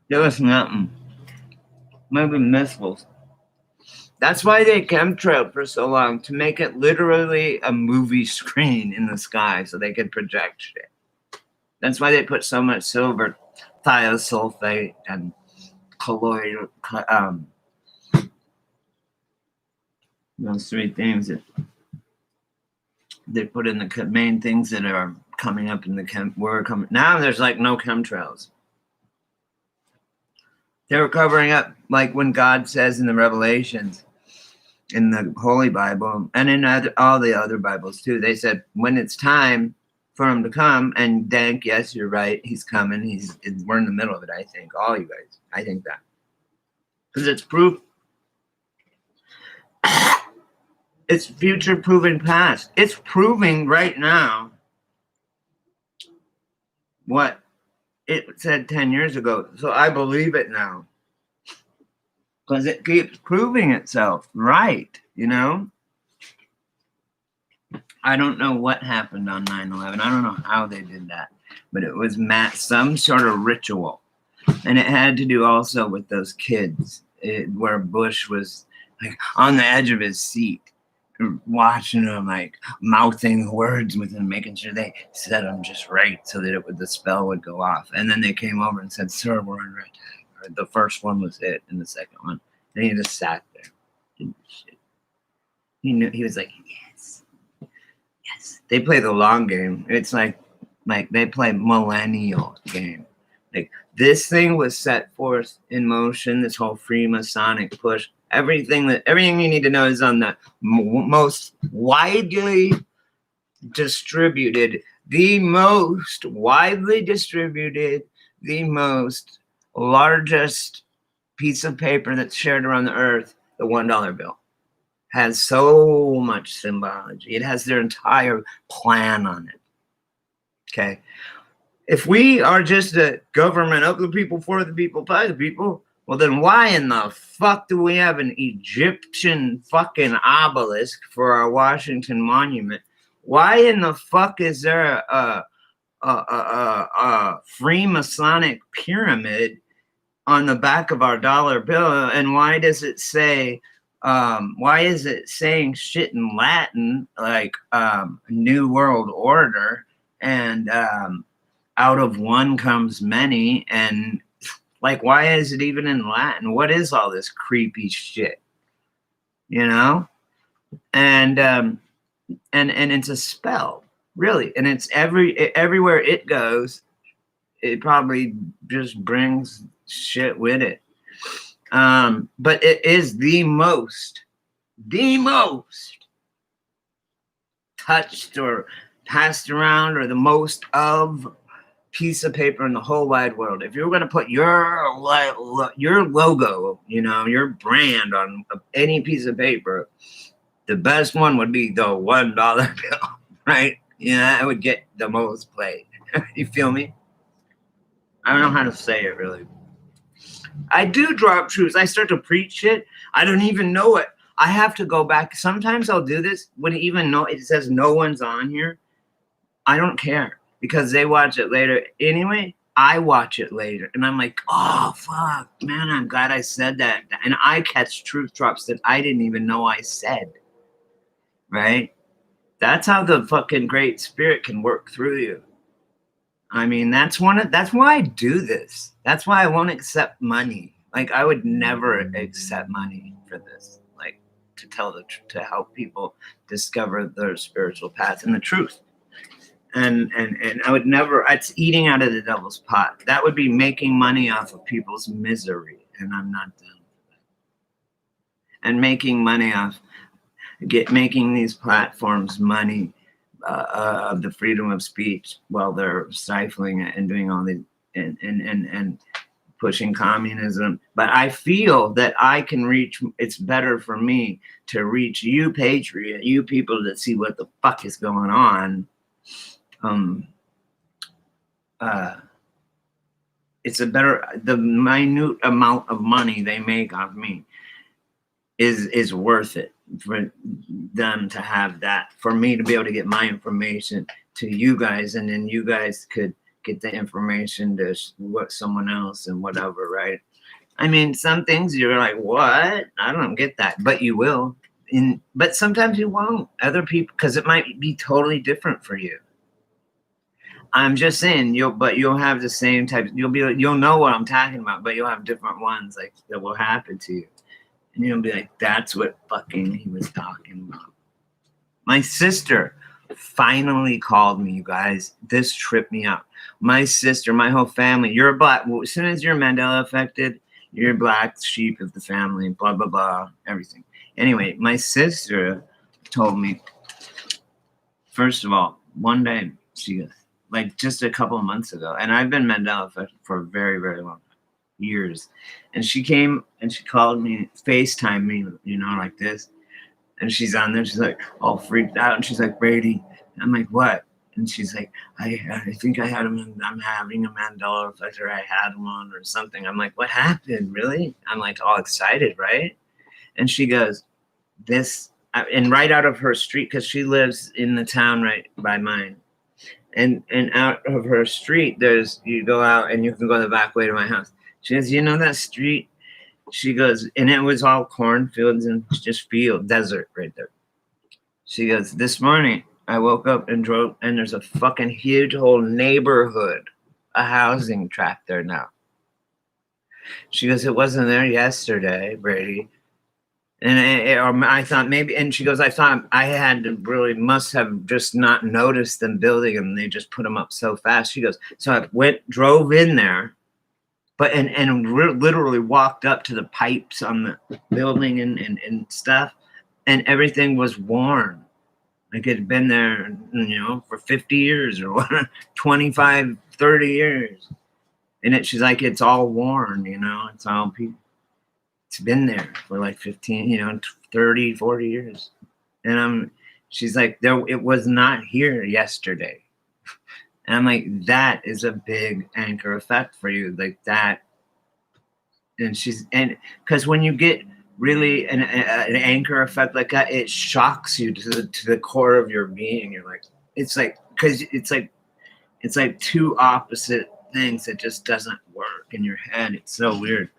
Give us nothing. Maybe missiles. That's why they chemtrailed for so long, to make it literally a movie screen in the sky so they could project shit. That's why they put so much silver, thiosulfate, and colloid, those three things that they put in the main things that are coming up in the now there's like no chemtrails. They were covering up, like when God says in the Revelations, in the Holy Bible, and in all the other Bibles too, they said when it's time for him to come, and Dank, yes, you're right, he's coming. We're in the middle of it, I think. All you guys, I think that. Because it's proof. It's future proving past. It's proving right now what it said 10 years ago. So I believe it now. Because it keeps proving itself right, you know? I don't know what happened on 9/11. I don't know how they did that. But it was some sort of ritual. And it had to do also with those kids, where Bush was like on the edge of his seat. watching them like mouthing words with them, making sure they said them just right so that the spell would go off. And then they came over and said, "Sir, we're on red tag." The first one was it, and the second one. And he just sat there. Didn't shit. He knew. He was like, "Yes, yes." They play the long game. It's like they play millennial game. Like this thing was set forth in motion. This whole Freemasonic push. Everything you need to know is on the most widely distributed, the most largest piece of paper that's shared around the earth, the $1 bill. Has so much symbology. It has their entire plan on it. Okay. If we are just a government of the people, for the people, by the people, well, then why in the fuck do we have an Egyptian fucking obelisk for our Washington Monument? Why in the fuck is there a Freemasonic pyramid on the back of our dollar bill? And why does it say, why is it saying shit in Latin like New World Order and out of one comes many, and like, why is it even in Latin? What is all this creepy shit? You know? And it's a spell, really. And it's everywhere it goes, it probably just brings shit with it. But it is the most touched or passed around, or the most of piece of paper in the whole wide world. If you were going to put your logo, you know, your brand on any piece of paper, the best one would be the $1 bill, right? Yeah, it would get the most play. You feel me? I don't know how to say it really. I do drop truths. I start to preach it. I don't even know it. I have to go back. Sometimes I'll do this when even know it says no one's on here. I don't care, because they watch it later anyway. I watch it later and I'm like, oh fuck, man, I'm glad I said that. And I catch truth drops that I didn't even know I said. Right? That's how the fucking Great Spirit can work through you. I mean, that's why I do this. That's why I won't accept money. Like, I would never accept money for this. Like, to help people discover their spiritual path and the truth. And I would never, it's eating out of the devil's pot. That would be making money off of people's misery. And I'm not down for that. And making money off, making these platforms money of the freedom of speech while they're stifling it and doing all the, and pushing communism. But I feel that I can reach, it's better for me to reach you, Patriot, you people that see what the fuck is going on. It's a better, the minute amount of money they make off me is worth it for them to have that, for me to be able to get my information to you guys, and then you guys could get the information to what someone else and whatever, right? I mean, some things you're like, what? I don't get that, but you will. But sometimes you won't. Other people, because it might be totally different for you. I'm just saying, you'll have the same type. You'll know what I'm talking about, but you'll have different ones like that will happen to you, and you'll be like, "That's what fucking he was talking about." My sister finally called me, you guys. This tripped me out. My sister, my whole family. You're a black. Well, as soon as you're Mandela affected, you're a black sheep of the family. Blah blah blah. Everything. Anyway, my sister told me. First of all, one day she goes, like just a couple of months ago, and I've been Mandela affected for a very, very long time, years. And she came and she called me, FaceTime me, you know, like this. And she's on there, she's like all freaked out, and she's like, Brady. I'm like, what? And she's like, I think I had I'm having a Mandela effect, or I had one or something. I'm like, what happened? Really? I'm like all excited, right? And she goes, this, and right out of her street, because she lives in the town right by mine. And out of her street, you go out and you can go the back way to my house. She goes, you know that street? She goes, and it was all cornfields and just desert right there. She goes, this morning I woke up and drove, and there's a fucking huge whole neighborhood, a housing tract there now. She goes, it wasn't there yesterday, Brady. And I thought maybe, and she goes, I thought I had to really must have just not noticed them building them. They just put them up so fast. She goes, so I drove in there, but literally walked up to the pipes on the building and stuff, and everything was worn. Like it had been there, for 50 years or what, 25, 30 years. And she's like, it's all worn, it's all people. It's been there for like 15, 30, 40 years. And she's like, it was not here yesterday. And I'm like, that is a big anchor effect for you, like that. And because when you get really an anchor effect like that, it shocks you to the core of your being. You're like, because it's like two opposite things that just doesn't work in your head. It's so weird.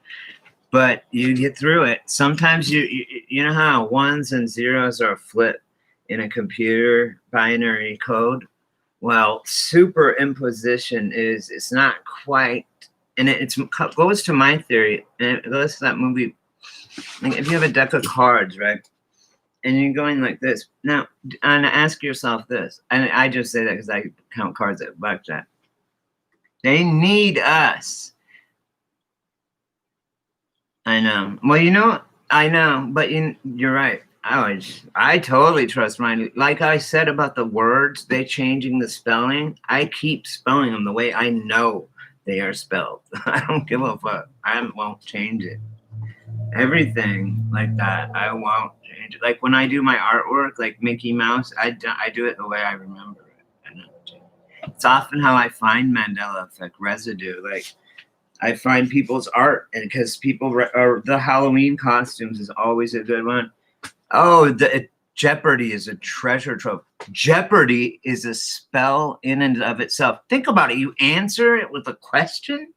But you get through it. Sometimes you know how ones and zeros are a flip in a computer binary code? Well, superimposition it's not quite, and it goes to my theory, and it goes to that movie. Like if you have a deck of cards, right, and you're going like this. Now, and ask yourself this, and I just say that because I count cards at blackjack. They need us. I know. Well, I know, but you're right. I totally trust mine. Like I said about the words, they changing the spelling. I keep spelling them the way I know they are spelled. I don't give a fuck. I won't change it. Everything like that, I won't change it. Like when I do my artwork, like Mickey Mouse, I do it the way I remember it. It's often how I find Mandela effect residue. Like I find people's art, and because the Halloween costumes is always a good one. Oh, Jeopardy is a treasure trove. Jeopardy is a spell in and of itself. Think about it. You answer it with a question.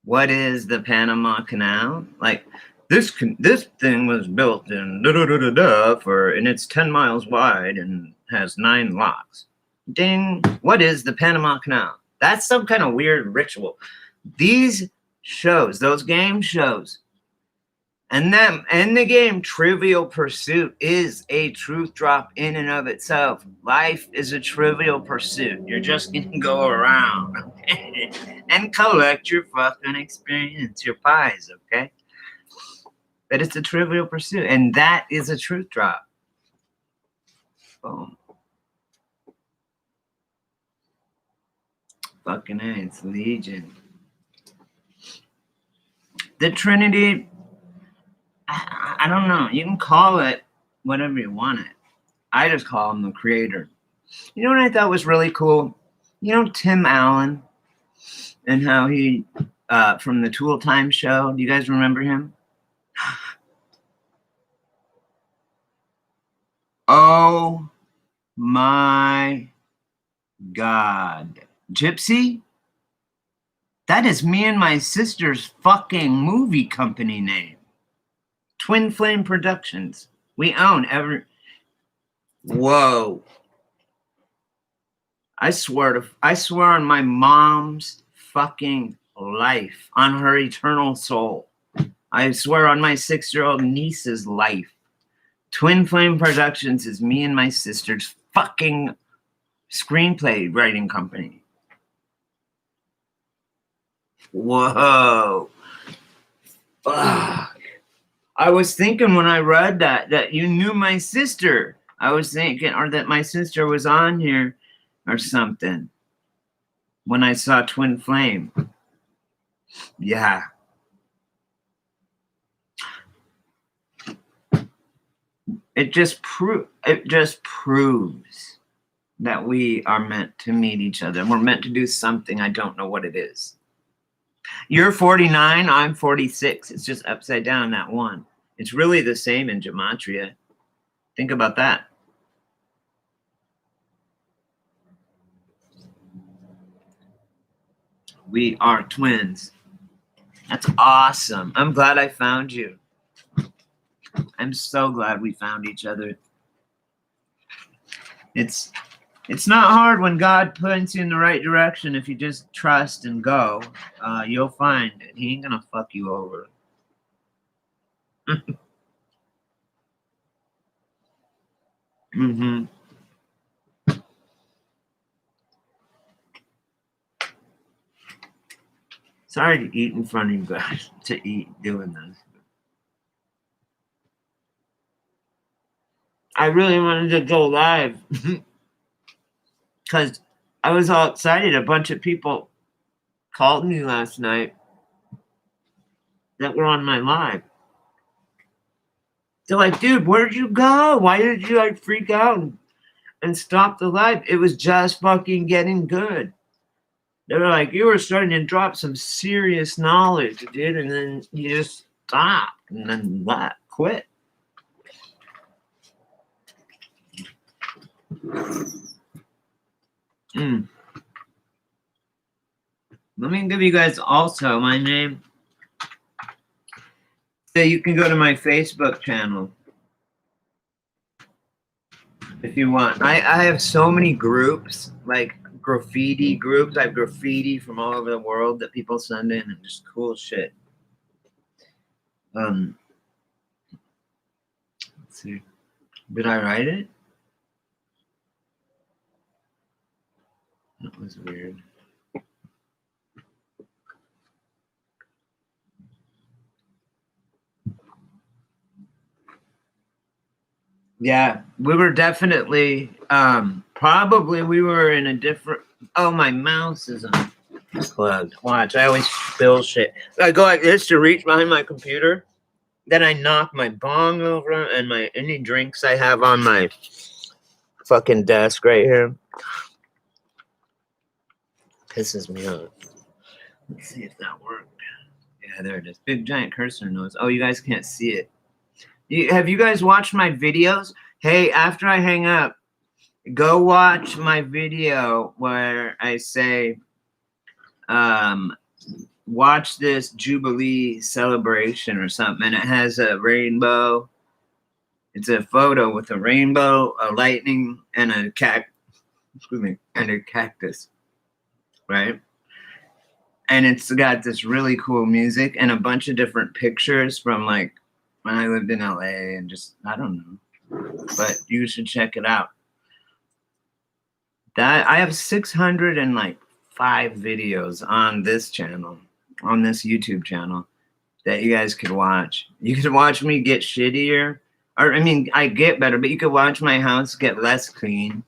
What is the Panama Canal? Like this thing was built in and it's 10 miles wide and has 9 locks. Ding. What is the Panama Canal? That's some kind of weird ritual. These shows, those game shows, and the game Trivial Pursuit is a truth drop in and of itself. Life is a trivial pursuit. You're just gonna go around and collect your fucking experience, your pies, okay? But it's a trivial pursuit, and that is a truth drop. Boom. Fucking A, it's Legion. The Trinity, I don't know. You can call it whatever you want it. I just call him the creator. You know what I thought was really cool? Tim Allen and how he, from the Tool Time show, do you guys remember him? Oh my God. Gypsy? That is me and my sister's fucking movie company name. Twin Flame Productions. We own Whoa. I swear on my mom's fucking life, on her eternal soul. I swear on my 6-year-old niece's life. Twin Flame Productions is me and my sister's fucking screenplay writing company. Whoa. Fuck. I was thinking when I read that you knew my sister. I was thinking, or that my sister was on here or something when I saw Twin Flame. Yeah. It just proves that we are meant to meet each other, and we're meant to do something. I don't know what it is. You're 49, I'm 46. It's just upside down, that one. It's really the same in gematria. Think about that. We are twins. That's awesome. I'm glad I found you. I'm so glad we found each other. It's not hard when God points you in the right direction. If you just trust and go, you'll find it. He ain't gonna fuck you over. Mm-hmm. Sorry to eat in front of you guys, to eat doing this. I really wanted to go live because I was all excited. A bunch of people called me last night that were on my live. They're like, dude, where'd you go? Why did you like freak out and stop the live? It was just fucking getting good. They were like, you were starting to drop some serious knowledge, dude, and then you just stopped and then what? Quit. Let me give you guys also my name. So you can go to my Facebook channel if you want. I have so many groups, like graffiti groups. I have graffiti from all over the world that people send in and just cool shit. Let's see. Did I write it? That was weird. Yeah, we were definitely, probably we were in a different, oh, my mouse is unplugged. Watch, I always spill shit. I go like this to reach behind my computer. Then I knock my bong over and any drinks I have on my fucking desk right here. Pisses me off. Let's see if that worked. Yeah, there it is. Big giant cursor noise. Oh, you guys can't see it. Have you guys watched my videos? Hey, after I hang up, go watch my video where I say, watch this Jubilee celebration or something. And it has a rainbow. It's a photo with a rainbow, a lightning, and a cactus, right? And it's got this really cool music and a bunch of different pictures from like when I lived in LA and just, I don't know, but you should check it out. That I have 605 videos on this channel, on this YouTube channel that you guys could watch. You could watch me get shittier, or I mean, I get better, but you could watch my house get less clean.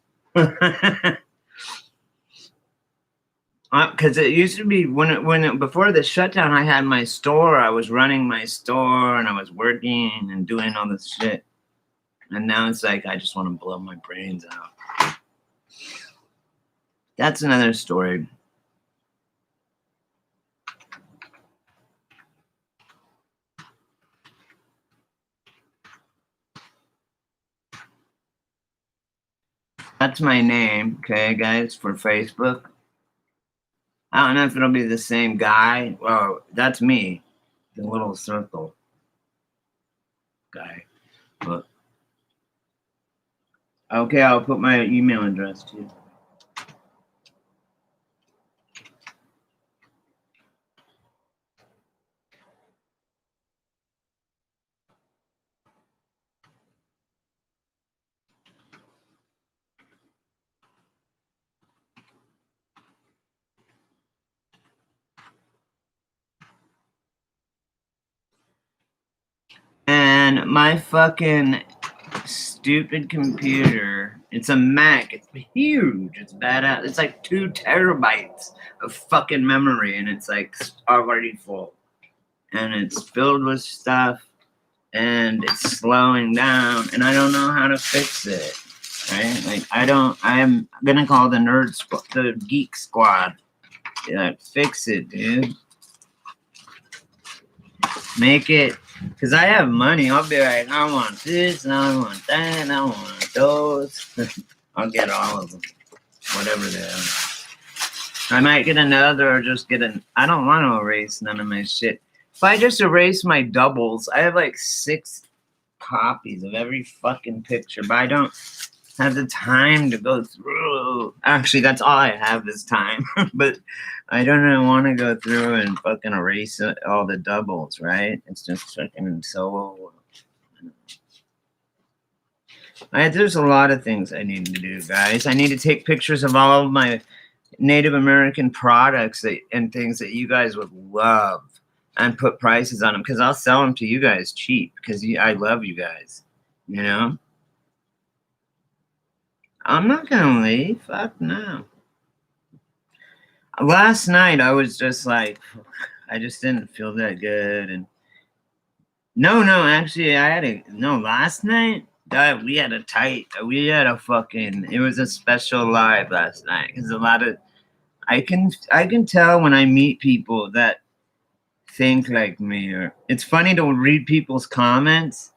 Because it used to be before the shutdown, I had my store. I was running my store and I was working and doing all this shit. And now it's like I just want to blow my brains out. That's another story. That's my name, okay, guys, for Facebook. I don't know if it'll be the same guy. Well, that's me, the little circle guy. But okay, I'll put my email address too. And my fucking stupid computer, it's a Mac, it's huge, it's badass, it's like 2 terabytes of fucking memory, and it's like already full, and it's filled with stuff, and it's slowing down, and I don't know how to fix it, right? Like, I'm gonna call the Geek Squad. Like, fix it, dude. Make it, because I have money. I'll be like, I want this, and I want that, and I want those. I'll get all of them, whatever they are. I might get another or just get I don't want to erase none of my shit. If I just erase my doubles, I have like 6 copies of every fucking picture, but I don't have the time to go through. Actually, that's all I have is time. But I don't want to go through and fucking erase all the doubles, right? It's just fucking so. There's a lot of things I need to do, guys. I need to take pictures of all of my Native American products and things that you guys would love and put prices on them because I'll sell them to you guys cheap because I love you guys, you know? I'm not gonna leave. Fuck no. Last night I was just like, I just didn't feel that good. And no, actually last night we had a fucking, it was a special live last night because a lot of, I can tell when I meet people that think like me, or it's funny to read people's comments.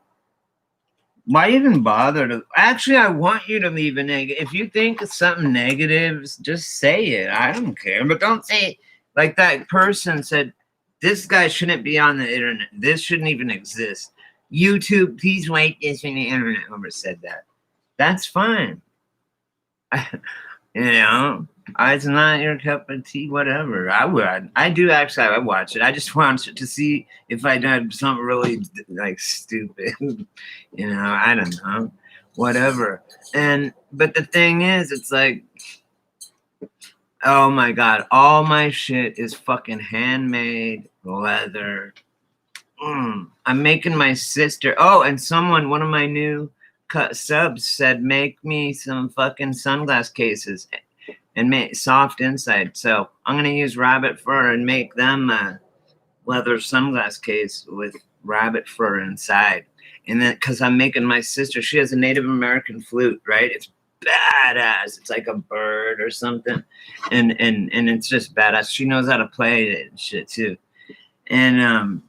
Why even bother to? Actually, I want you to leave a negative. If you think it's something negative, just say it. I don't care, but don't say like that person said. This guy shouldn't be on the internet. This shouldn't even exist. YouTube, please wait this in the internet. Whoever said that, that's fine. You know, it's not your cup of tea, whatever. I would watch it. I just wanted to see if I did something really like stupid. You know, I don't know, whatever. But the thing is, it's like, oh my God, all my shit is fucking handmade leather. I'm making my sister. Oh, and one of my new subs said, make me some fucking sunglass cases and make soft inside. So I'm gonna use rabbit fur and make them a leather sunglass case with rabbit fur inside. And then because I'm making my sister, she has a Native American flute, right? It's badass. It's like a bird or something, and it's just badass. She knows how to play it and shit too. And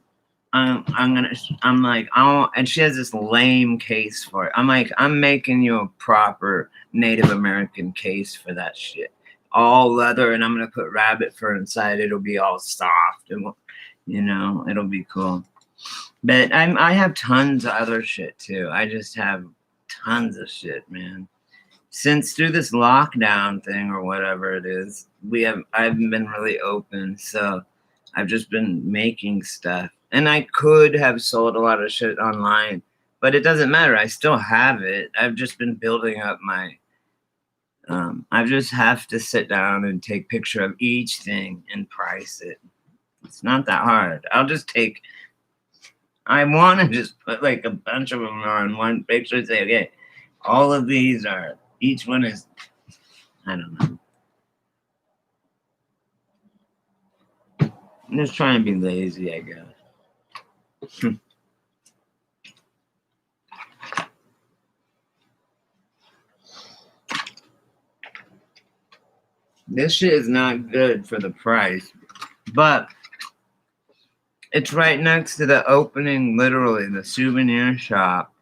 I'm like, and she has this lame case for it. I'm like, I'm making you a proper Native American case for that shit. All leather, and I'm gonna put rabbit fur inside. It'll be all soft, and you know, it'll be cool. But I have tons of other shit too. I just have tons of shit, man. Since through this lockdown thing or whatever it is, I've been really open, so I've just been making stuff. And I could have sold a lot of shit online, but it doesn't matter. I still have it. I've just been building up my, I just have to sit down and take picture of each thing and price it. It's not that hard. I want to just put like a bunch of them on one picture and say, okay, all of these each one is, I don't know. I'm just trying to be lazy, I guess. This shit is not good for the price, but it's right next to the opening, literally the souvenir shop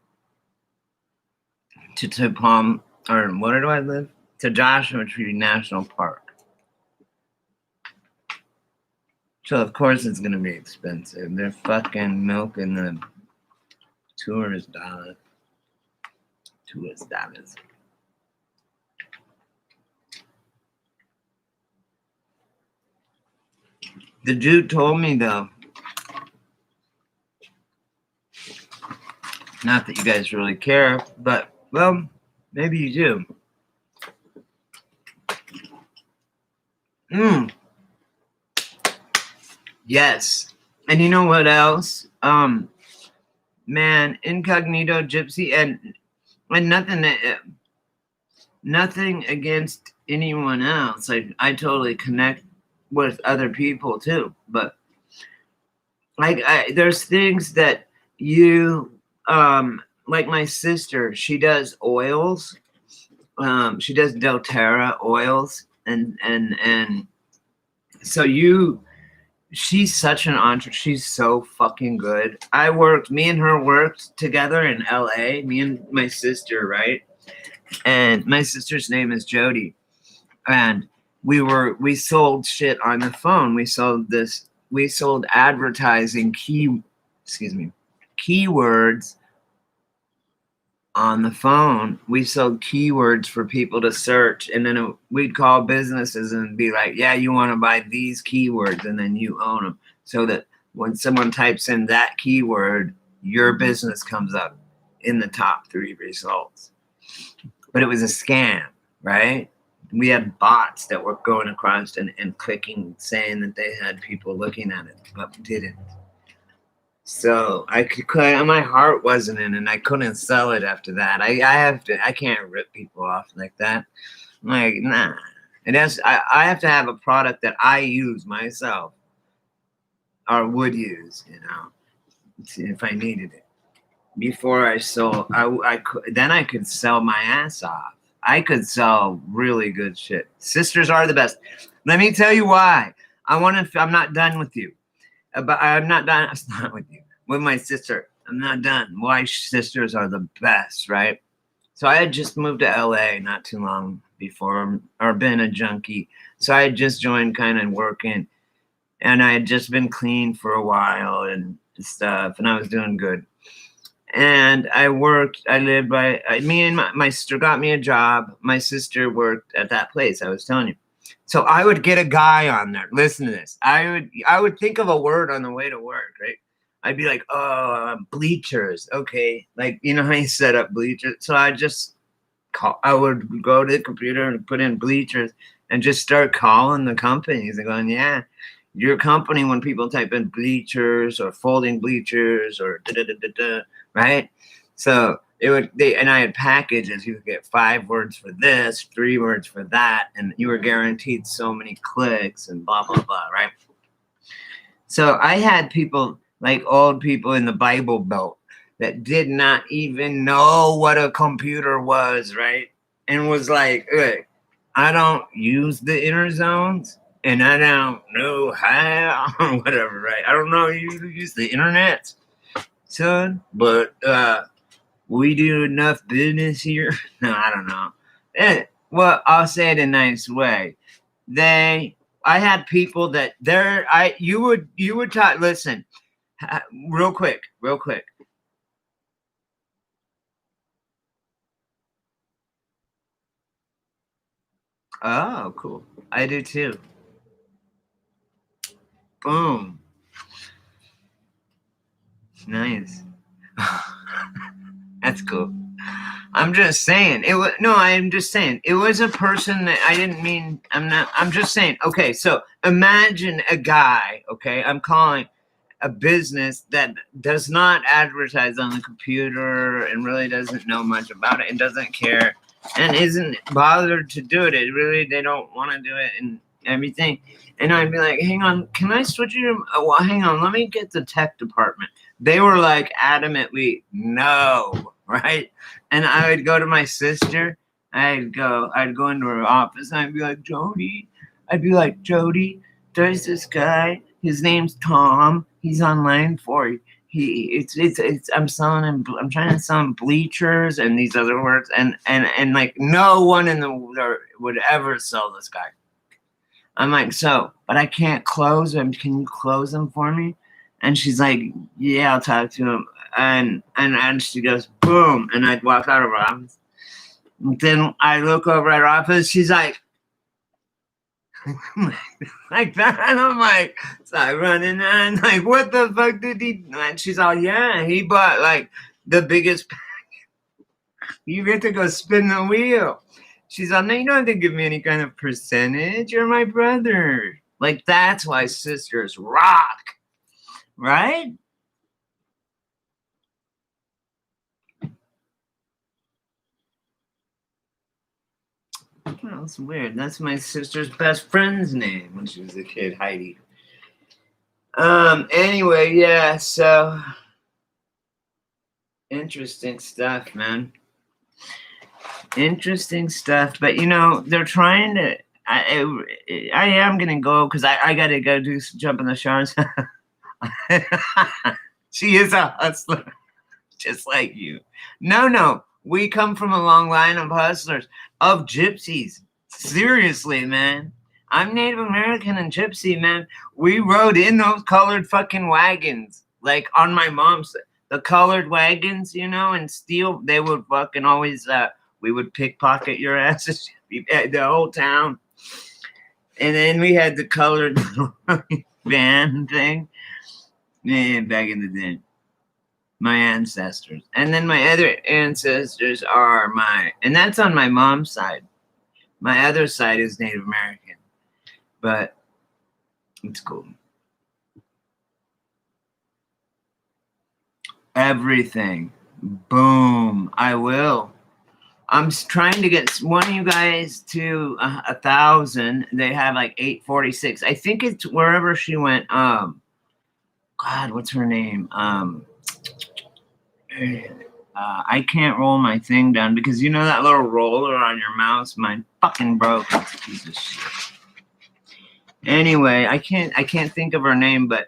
to Palm, or where do I live? To Joshua Tree National Park. So of course it's gonna be expensive. They're fucking milking the tourist dollars. The dude told me though, not that you guys really care, but well, maybe you do. Yes. And you know what else? Man, Incognito Gypsy, and nothing against anyone else. I totally connect with other people too, but there's things that you like my sister, she does oils. She does doTERRA oils, and so she's such an entrepreneur. She's so fucking good. Me and her worked together in LA, me and my sister, right? And my sister's name is Jody. And we sold shit on the phone. We sold advertising keywords on the phone, we sold keywords for people to search, and then we'd call businesses and be like, yeah, you want to buy these keywords, and then you own them, so that when someone types in that keyword, your business comes up in the top 3 results. But it was a scam, right? We had bots that were going across and clicking, saying that they had people looking at it, but didn't. So I my heart wasn't in it, and I couldn't sell it after that. I can't rip people off like that. I'm like, nah. And I have to have a product that I use myself or would use, if I needed it. Before I sold, then I could sell my ass off. I could sell really good shit. Sisters are the best. Let me tell you why. I'm not done with you. But I'm not done. It's not with you. With my sister. I'm not done. Why sisters are the best, right? So I had just moved to LA not too long before, or been a junkie. So I had just joined kind of working, and I had just been clean for a while and stuff, and I was doing good. And I lived by, me and my sister got me a job. My sister worked at that place I was telling you. So I would get a guy on there. Listen to this. I would think of a word on the way to work, right? I'd be like, oh, bleachers. Okay. Like, you know how you set up bleachers? So I would go to the computer and put in bleachers and just start calling the companies and going, yeah, your company, when people type in bleachers or folding bleachers or da-da-da-da-da, right? So and I had packages. You could get 5 words for this, 3 words for that, and you were guaranteed so many clicks and blah, blah, blah, right? So I had people, like old people in the Bible Belt, that did not even know what a computer was, right? And was like, hey, I don't use the inner zones, and I don't know how, or whatever, right? I don't know you use the internet, son, but we do enough business here. No, I don't know. Well, I'll say it in a nice way. I had people that you would talk. Listen, real quick. Oh, cool. I do too. Boom. Nice. That's cool. I'm just saying I'm just saying it was a person that I didn't mean. I'm just saying. Okay, so imagine a guy. Okay, I'm calling a business that does not advertise on the computer and really doesn't know much about it and doesn't care and isn't bothered to do it. They don't want to do it and everything. And I'd be like, hang on, can I switch you to, well, hang on, let me get the tech department. They were like adamantly no, right? And I would go to my sister. I'd go into her office and I'd be like, Jody, there's this guy. His name's Tom. He's on line 4. I'm selling him. I'm trying to sell him bleachers and these other words, and like no one in the world would ever sell this guy. I'm like, so, but I can't close him. Can you close him for me? And she's like, yeah, I'll talk to him. And she goes, boom, and I'd walk out of her office. Then I look over at her office. She's like. Like that, and I'm like, so I run in there and like, what the fuck did he? And she's all, yeah, he bought like the biggest pack. You get to go spin the wheel. She's all, no, you don't have to give me any kind of percentage. You're my brother. Like that's why sisters rock, right? Well, that's weird. That's my sister's best friend's name when she was a kid, Heidi. Anyway, yeah, so interesting stuff, man. Interesting stuff. But they're trying to I am gonna go because I gotta go jump in the showers. She is a hustler, just like you. No. We come from a long line of hustlers, of gypsies. Seriously, man. I'm Native American and gypsy, man. We rode in those colored fucking wagons, like on my mom's. the colored wagons, you know, and steal. They would fucking always, we would pickpocket your asses, the whole town. And then we had the colored van thing. Man, back in the day. My ancestors. And then my other ancestors are and that's on my mom's side. My other side is Native American. But it's cool. Everything. Boom. I will. I'm trying to get one of you guys to 1,000. They have like 846. I think it's wherever she went. God, what's her name? I can't roll my thing down because you know that little roller on your mouse? Mine fucking broke. It's a piece of shit. Anyway, I can't think of her name, but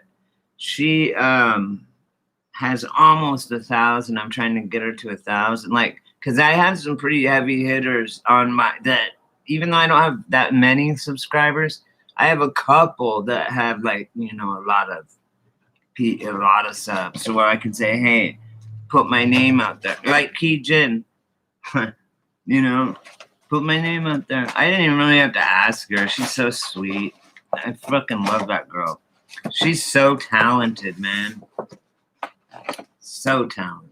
she has almost 1,000. I'm trying to get her to 1,000. Like, because I have some pretty heavy hitters on that even though I don't have that many subscribers, I have a couple that have like, you know, a lot of subs. So where I can say, hey, put my name out there. Like Key Jin. You know, put my name out there. I didn't even really have to ask her. She's so sweet. I fucking love that girl. She's so talented, man. So talented.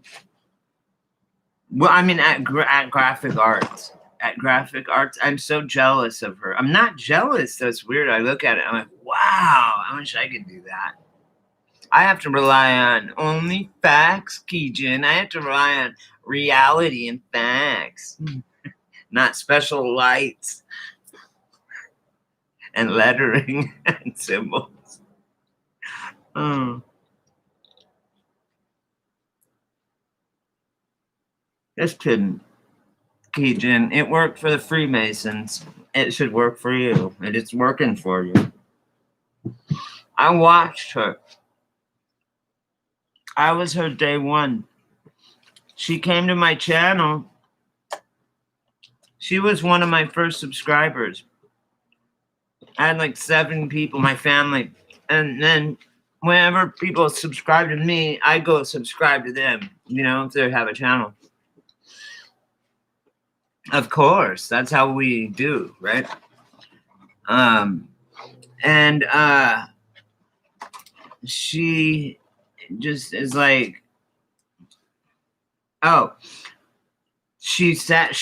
Well, I mean, at graphic arts. At graphic arts, I'm so jealous of her. I'm not jealous. That's weird. I look at it. I'm like, wow, I wish I could do that. I have to rely on only facts, Kijin. I have to rely on reality and facts, not special lights and lettering and symbols. Just kidding, Kijin. It worked for the Freemasons. It should work for you. And it's working for you. I watched her. I was her day one. She came to my channel. She was one of my first subscribers. I had like 7 people, my family. And then whenever people subscribe to me, I go subscribe to them, you know, if they have a channel. Of course, that's how we do, right? She just is like, oh, she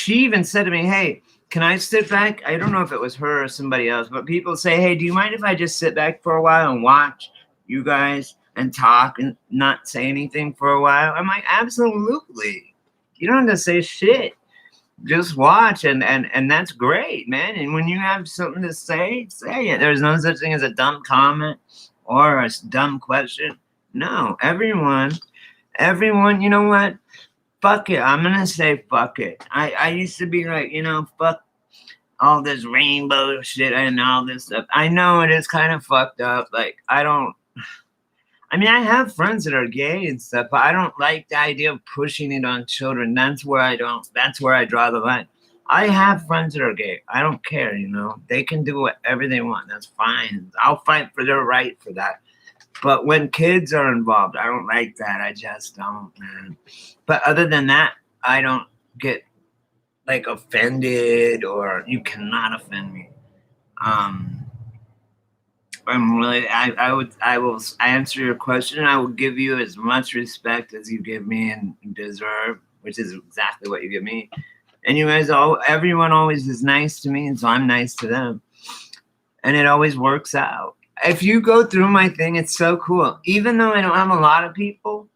even said to me, hey, can I sit back? I don't know if it was her or somebody else, but people say, hey, do you mind if I just sit back for a while and watch you guys and talk and not say anything for a while? I'm like, absolutely. You don't have to say shit. Just watch, and that's great, man. And when you have something to say, say it. There's no such thing as a dumb comment or a dumb question. No, everyone, you know what? Fuck it. I'm going to say fuck it. I used to be like, you know, fuck all this rainbow shit and all this stuff. I know it is kind of fucked up. Like, I mean, I have friends that are gay and stuff, but I don't like the idea of pushing it on children. That's where I draw the line. I have friends that are gay. I don't care, you know. They can do whatever they want. That's fine. I'll fight for their right for that. But when kids are involved, I don't like that. I just don't, man. But other than that, I don't get like offended, or you cannot offend me. I'm really, I will answer your question, and I will give you as much respect as you give me and deserve, which is exactly what you give me. And you guys everyone always is nice to me, and so I'm nice to them. And it always works out. If you go through my thing, it's so cool. Even though I don't have a lot of people,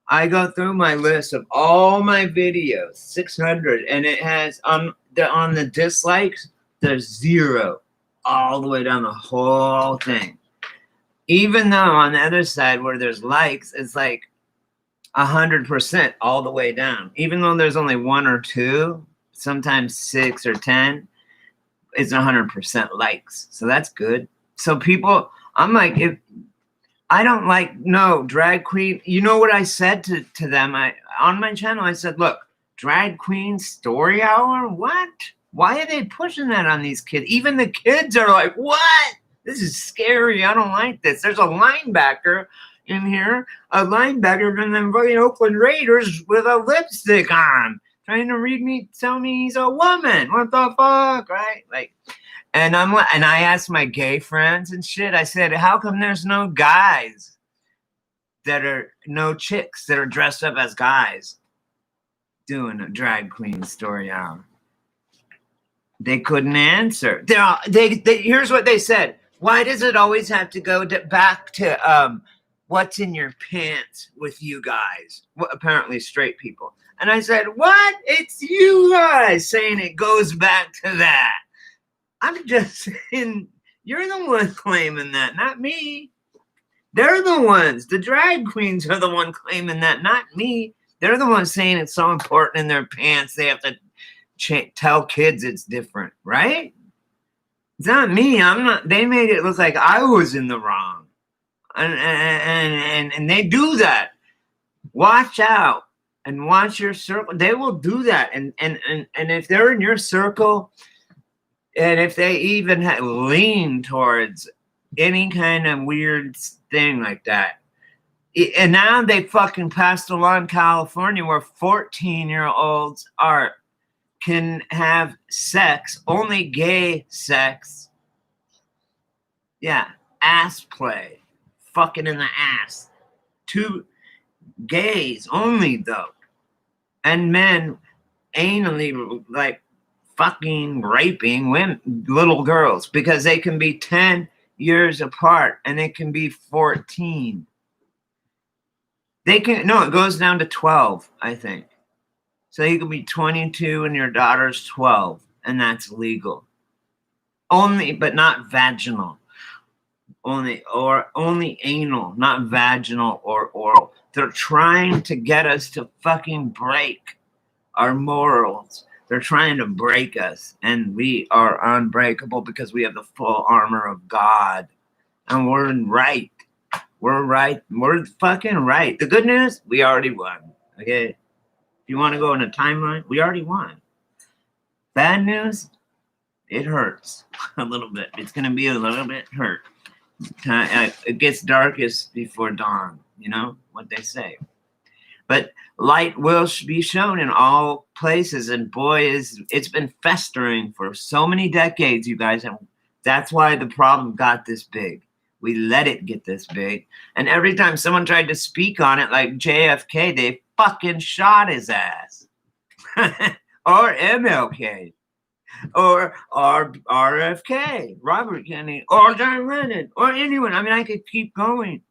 I go through my list of all my videos, 600, and it has on the dislikes, there's 0. All the way down the whole thing. Even though on the other side where there's likes, it's like 100% all the way down. Even though there's only 1 or 2, sometimes 6 or 10, it's 100% likes. So that's good. So people, I'm like, if I don't like, no, drag queen. You know what I said to them? On my channel, I said, look, drag queen story hour? What? Why are they pushing that on these kids? Even the kids are like, what? This is scary. I don't like this. There's a linebacker, in here, a linebacker from the fucking Oakland Raiders with a lipstick on, trying to tell me he's a woman. What the fuck, right? Like, and I asked my gay friends and shit. I said, how come there's no guys no chicks that are dressed up as guys doing a drag queen story hour? They couldn't answer. Here's what they said. Why does it always have to go back to what's in your pants with you guys? Well, apparently straight people. And I said, what? It's you guys saying it goes back to that. I'm just saying, you're the one claiming that, not me. They're the ones. The drag queens are the one claiming that, not me. They're the ones saying it's so important in their pants. They have to tell kids it's different, right? It's not me. I'm not. They made it look like I was in the wrong, and they do that. Watch out and watch your circle. They will do that, and if they're in your circle, and if they even lean towards any kind of weird thing like that, and now they fucking passed a law in California where 14-year-olds can have sex, only gay sex. Yeah, ass play. Fucking in the ass. 2 gays only, though. And men anally, like, fucking raping little girls because they can be 10 years apart and they can be 14. It goes down to 12, I think. So you can be 22 and your daughter's 12, and that's legal. Only, but not vaginal. Only anal, not vaginal or oral. They're trying to get us to fucking break our morals. They're trying to break us, and we are unbreakable because we have the full armor of God, and we're right. We're right. We're fucking right. The good news, we already won. Okay. If you want to go in a timeline, we already won. Bad news, it hurts a little bit. It's going to be a little bit hurt. It gets darkest before dawn, you know what they say. But light will be shown in all places. And boy, it's been festering for so many decades, you guys. And that's why the problem got this big. We let it get this big. And every time someone tried to speak on it, like JFK, they fucking shot his ass. Or MLK. Or RFK, Robert Kennedy, or John Lennon, or anyone. I mean, I could keep going.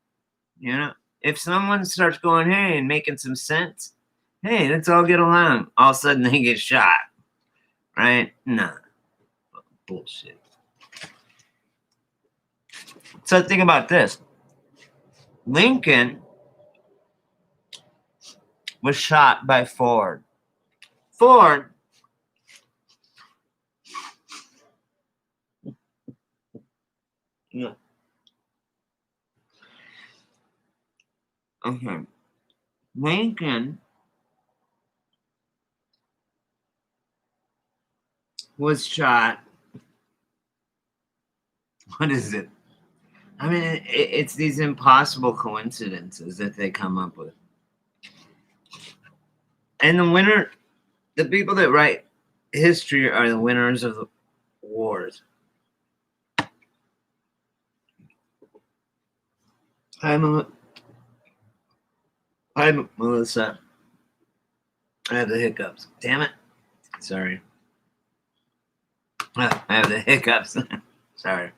You know, if someone starts going, hey, and making some sense, hey, let's all get along. All of a sudden, they get shot. Right? Nah. Bullshit. So think about this. Lincoln was shot by Ford. Ford yeah. Okay. Lincoln was shot. What is it? I mean, it's these impossible coincidences that they come up with. And the people that write history are the winners of the wars. Hi, Melissa. I have the hiccups. Damn it. Sorry. I have the hiccups. Sorry.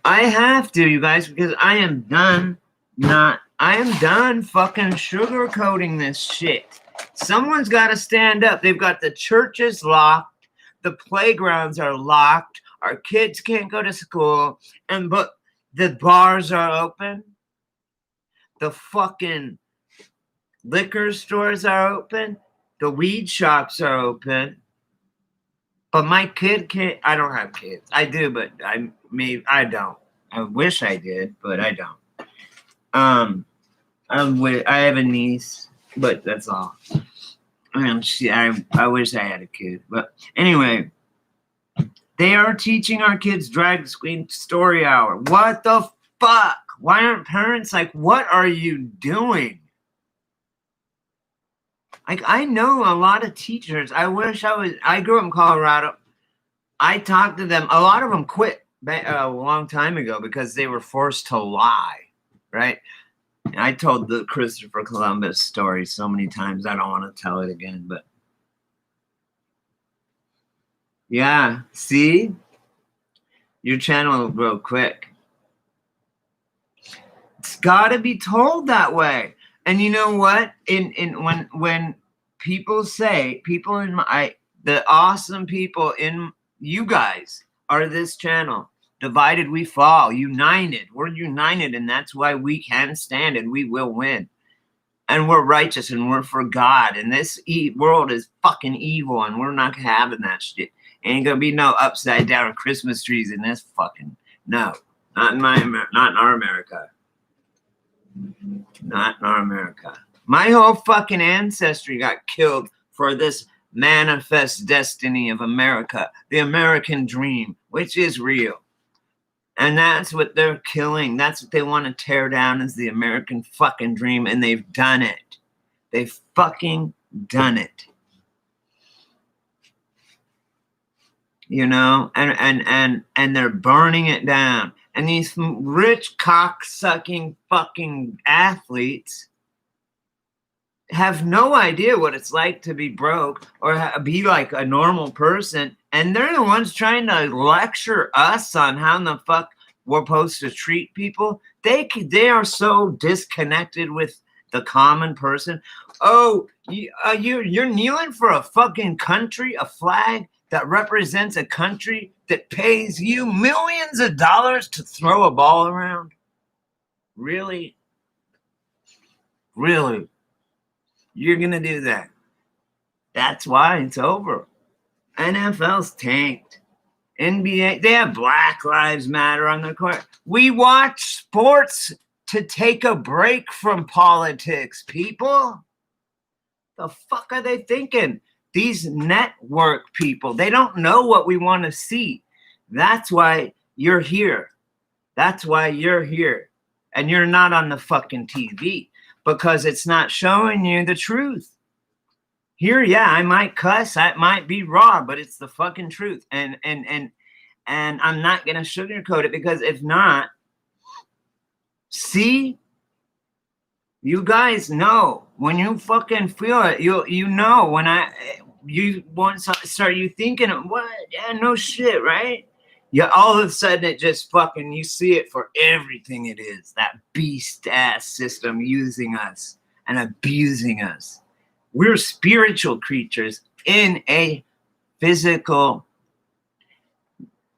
I have to, you guys, because I am done fucking sugarcoating this shit. Someone's got to stand up. They've got the churches locked. The playgrounds are locked. Our kids can't go to school. But the bars are open. The fucking liquor stores are open. The weed shops are open. But my kid can't. I don't have kids. I do, but I don't. I wish I did, but I don't. I have a niece, but that's all. I wish I had a kid. But anyway, they are teaching our kids drag queen story hour. What the fuck? Why aren't parents like, what are you doing? Like, I know a lot of teachers. I grew up in Colorado. I talked to them. A lot of them quit a long time ago because they were forced to lie, right? And I told the Christopher Columbus story so many times. I don't want to tell it again, but yeah, see? Your channel will grow quick. It's got to be told that way. And you know what? When people say, the awesome people in you guys are this channel. Divided we fall, united. We're united, and that's why we can stand and we will win. And we're righteous and we're for God. And this world is fucking evil, and we're not having that shit. Ain't gonna be no upside down Christmas trees in this fucking not in our America. Not in our America. My whole fucking ancestry got killed for this manifest destiny of America, the American dream, which is real. And that's what they're killing. That's what they want to tear down, is the American fucking dream, and they've done it. They've fucking done it. You know, and they're burning it down. And these rich cock-sucking fucking athletes have no idea what it's like to be broke or be like a normal person. And they're the ones trying to lecture us on how the fuck we're supposed to treat people. They are so disconnected with the common person. Oh, you're kneeling for a fucking country, a flag that represents a country that pays you millions of dollars to throw a ball around? Really? Really? You're going to do that? That's why it's over. NFL's tanked. NBA, they have Black Lives Matter on the court. We watch sports to take a break from politics, people. The fuck are they thinking? These network people, they don't know what we want to see. That's why you're here. That's why you're here. And you're not on the fucking TV, because it's not showing you the truth. Here, yeah, I might cuss, I might be raw, but it's the fucking truth. And I'm not gonna sugarcoat it, because if not, see, you guys know when you fucking feel it. You know when you want to start you thinking of what? Yeah, no shit, right? Yeah, all of a sudden it just fucking, you see it for everything it is. That beast ass system using us and abusing us. We're spiritual creatures in a physical,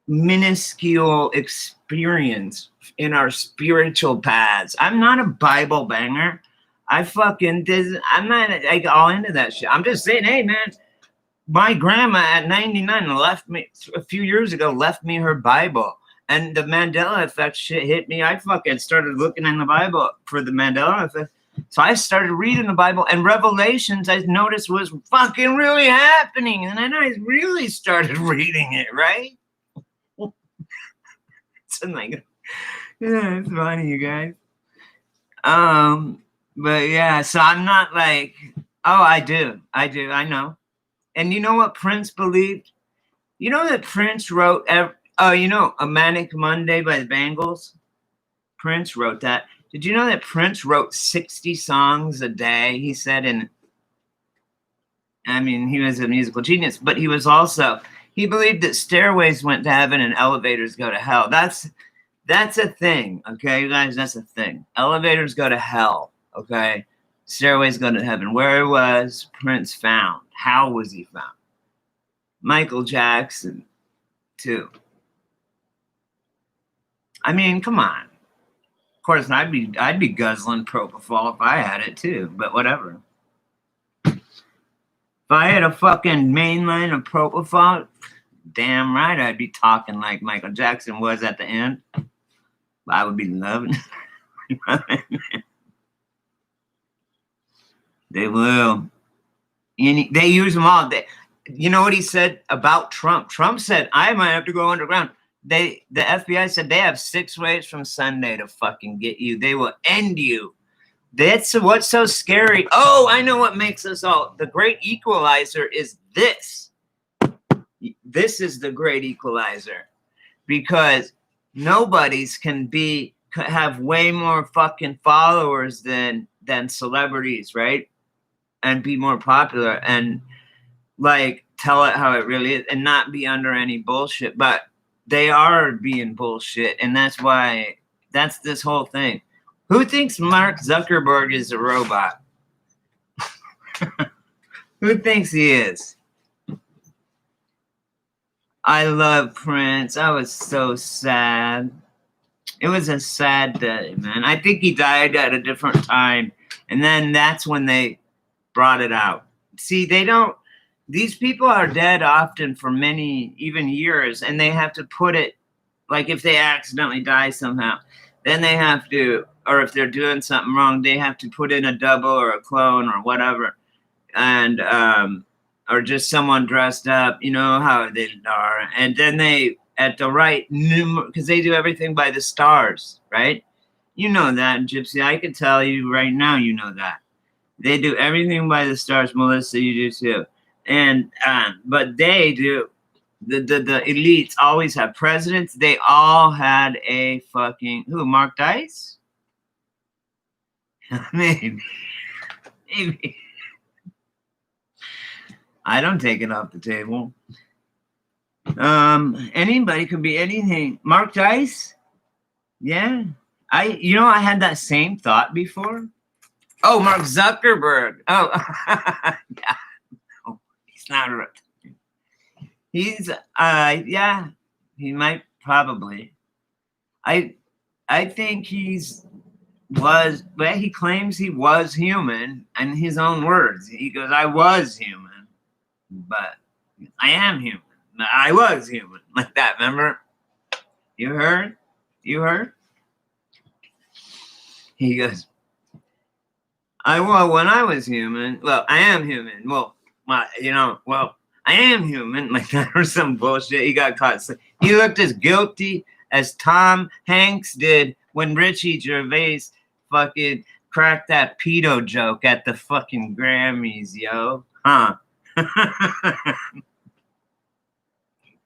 minuscule experience in our spiritual paths. I'm not a Bible banger. I'm not like all into that shit. I'm just saying, hey man, my grandma at 99 left me a few years ago, left me her Bible. And the Mandela effect shit hit me. I fucking started looking in the Bible for the Mandela effect. So I started reading the Bible, and Revelations I noticed was fucking really happening. And then I really started reading it, right? So like, yeah, it's funny, you guys. But yeah, so I'm not like, oh, I I know. And you know what Prince believed? You know that Prince wrote, you know, A Manic Monday by the Bangles? Prince wrote that. Did you know that Prince wrote 60 songs a day? He said, I mean, he was a musical genius, but he was also, he believed that stairways went to heaven and elevators go to hell. That's a thing, okay, you guys? That's a thing. Elevators go to hell, okay? Stairways go to heaven. Where was Prince found? How was he found? Michael Jackson, too. I mean, come on. Of course, I'd be guzzling propofol if I had it too, but whatever. If I had a fucking main line of propofol, damn right I'd be talking like Michael Jackson was at the end. I would be loving it. They will. They use them all. You know what he said about Trump? Trump said, I might have to go underground. the FBI said they have 6 ways from Sunday to fucking get you. They will end you. That's what's so scary. Oh, I know what makes us all. The great equalizer is this. This is the great equalizer. Because nobodies can have way more fucking followers than celebrities, right? And be more popular and like tell it how it really is and not be under any bullshit. But they are being bullshit, and that's why that's this whole thing. Who thinks Mark Zuckerberg is a robot? Who thinks he is? I love Prince. I was so sad. It was a sad day, man. I think he died at a different time. And then that's when they brought it out. See, these people are dead often for many, even years, and they have to put it, like if they accidentally die somehow, then they have to, or if they're doing something wrong, they have to put in a double or a clone or whatever. And, or just someone dressed up, you know how they are. And then they, at the right, because they do everything by the stars, right? You know that, Gypsy. I can tell you right now, you know that. They do everything by the stars. Melissa, you do too. And, but they do, the elites always have presidents. They all had a fucking, who, Mark Dice? Maybe. I don't take it off the table. Anybody could be anything. Mark Dice? Yeah. I had that same thought before. Oh, Mark Zuckerberg. Oh, yeah. No, he's not a reptilian. He's, yeah, he might probably. I think he claims he was human in his own words. He goes, I was human, but I am human. I was human. Like that, remember? You heard? He goes, when I was human, I am human. I am human. Like that or some bullshit. He got caught. So he looked as guilty as Tom Hanks did when Richie Gervais fucking cracked that pedo joke at the fucking Grammys, yo. Huh?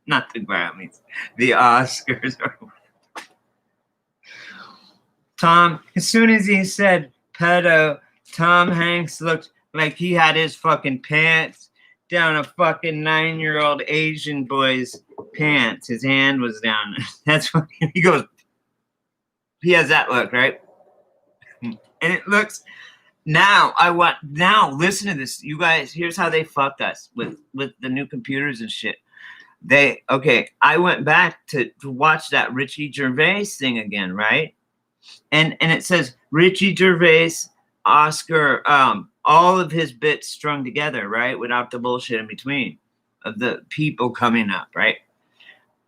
Not the Grammys, the Oscars. Tom, as soon as he said pedo, Tom Hanks looked like he had his fucking pants down a fucking 9-year-old Asian boy's pants. His hand was down. That's what he goes. He has that look, right? And it looks now. Listen to this, you guys. Here's how they fucked us with the new computers and shit. I went back to watch that Richie Gervais thing again, right? And it says Richie Gervais, Oscar, all of his bits strung together, right? Without the bullshit in between of the people coming up, right?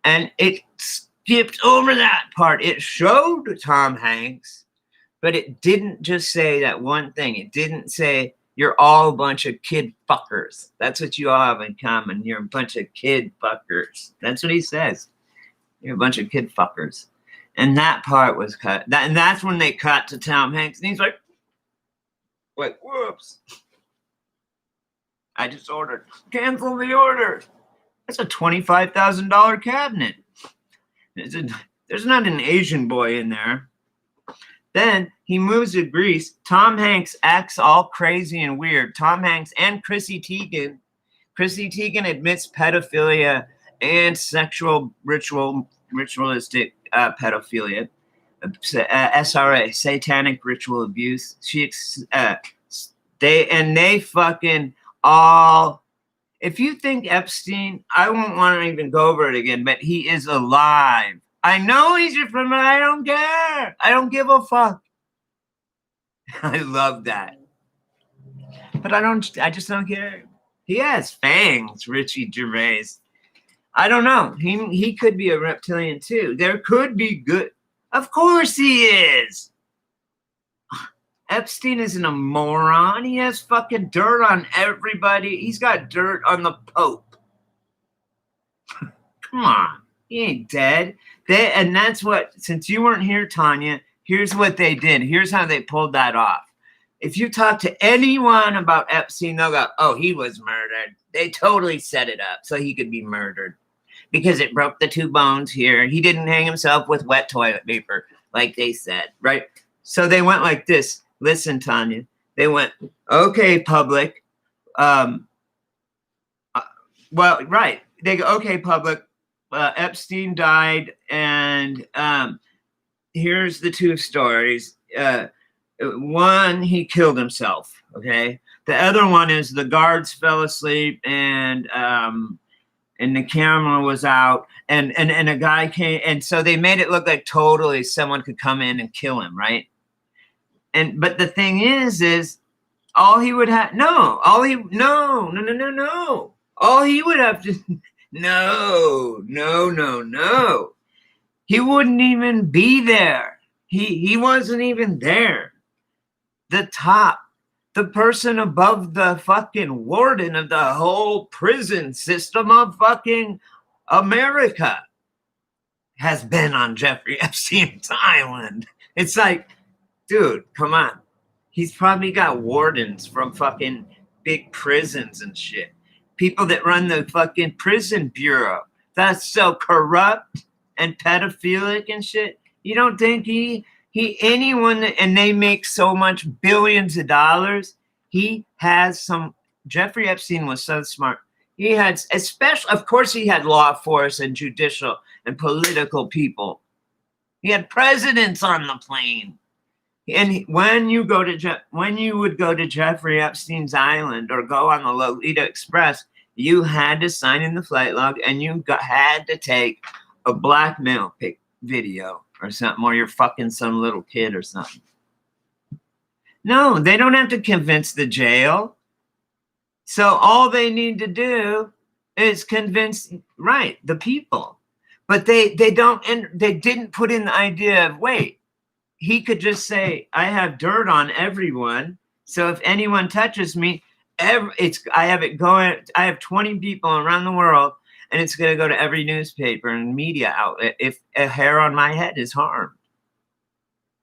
And it skipped over that part. It showed Tom Hanks, but it didn't just say that one thing. It didn't say, you're all a bunch of kid fuckers. That's what you all have in common. You're a bunch of kid fuckers. That's what he says. You're a bunch of kid fuckers. And that part was cut. And that's when they cut to Tom Hanks. And he's like, whoops. I just ordered. Cancel the order. That's a $25,000 cabinet. There's not an Asian boy in there. Then he moves to Greece. Tom Hanks acts all crazy and weird. Tom Hanks and Chrissy Teigen. Chrissy Teigen admits pedophilia and sexual ritualistic pedophilia. SRA, satanic ritual abuse. They fucking all. If you think Epstein, I won't want to even go over it again, but he is alive. I know he's your friend, but I don't care. I don't give a fuck. I love that. But I just don't care. He has fangs, Richie Gervais. I don't know. He could be a reptilian too. There could be good. Of course he is. Epstein isn't a moron. He has fucking dirt on everybody. He's got dirt on the Pope. Come on. He ain't dead. And that's what, since you weren't here, Tanya, here's what they did. Here's how they pulled that off. If you talk to anyone about Epstein, they'll go, oh, he was murdered. They totally set it up so he could be murdered because it broke the 2 bones here. He didn't hang himself with wet toilet paper, like they said, right? So they went like this. Listen, Tanya. They went, okay, public. Well, right. They go, okay, public. Epstein died, and here's the 2 stories. One, he killed himself. Okay. The other one is the guards fell asleep, and the camera was out, and a guy came, and so they made it look like totally someone could come in and kill him, right? But the thing is all he would have no. All he would have to no. He wouldn't even be there. He wasn't even there. The person above the fucking warden of the whole prison system of fucking America has been on Jeffrey Epstein's island. It's like, dude, come on. He's probably got wardens from fucking big prisons and shit. People that run the fucking prison bureau. That's so corrupt and pedophilic and shit. You don't think anyone, and they make so much billions of dollars. He has some, Jeffrey Epstein was so smart. He had, especially, of course, he had law force and judicial and political people. He had presidents on the plane. And when you would go to Jeffrey Epstein's island or go on the Lolita Express, you had to sign in the flight log, and you had to take a blackmail video or something, or you're fucking some little kid or something. No, they don't have to convince the jail. So all they need to do is convince, right, the people. But they don't, and they didn't put in the idea of, wait, he could just say, I have dirt on everyone. So if anyone touches me, I have 20 people around the world, and it's going to go to every newspaper and media outlet if a hair on my head is harmed.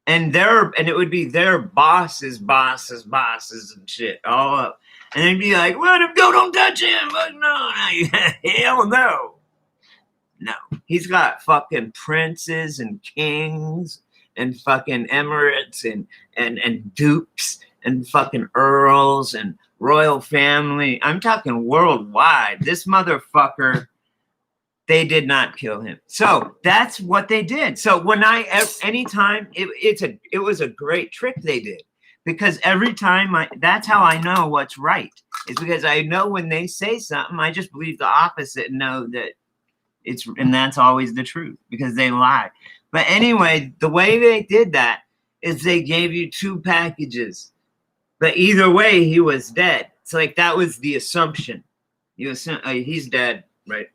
And it would be their bosses and shit all up. And they'd be like, let him go, don't touch him. But no, hell no. No, he's got fucking princes and kings and fucking emirates and dukes and fucking earls and royal family. I'm talking worldwide. This motherfucker, they did not kill him. So that's what they did. So anytime it was a great trick they did, because every time that's how I know what's right. It's because I know when they say something, I just believe the opposite and know that and that's always the truth because they lie. But anyway, the way they did that is they gave you 2 packages. But either way, he was dead. So like that was the assumption. He's dead, right?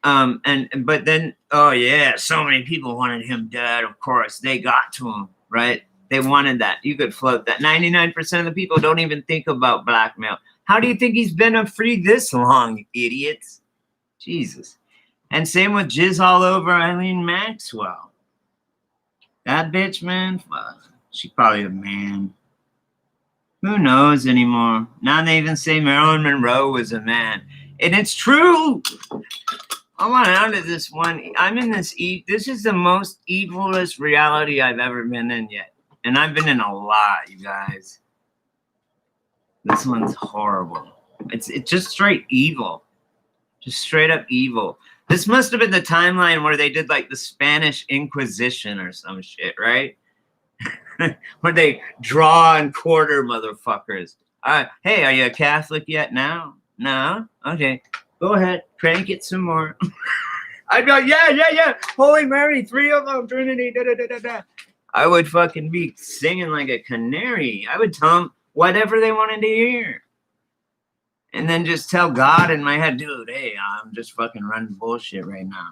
But then, oh yeah, so many people wanted him dead. Of course, they got to him, right? They wanted that. You could float that. 99% of the people don't even think about blackmail. How do you think he's been free this long, idiots? Jesus. And same with jizz all over Eileen Maxwell. That bitch, man, fuck. She's probably a man. Who knows anymore? Now they even say Marilyn Monroe was a man. And it's true. I want out of this one. I'm in this. This is the most evilest reality I've ever been in yet. And I've been in a lot, you guys. This one's horrible. It's just straight evil. Just straight up evil. This must have been the timeline where they did like the Spanish Inquisition or some shit, right? Where they draw and quarter motherfuckers. Hey, are you a Catholic yet now? No? Okay. Go ahead. Crank it some more. I'd go, yeah. Holy Mary, 3 of them, Trinity, da-da-da-da-da. I would fucking be singing like a canary. I would tell them whatever they wanted to hear. And then just tell God in my head, dude, hey, I'm just fucking running bullshit right now.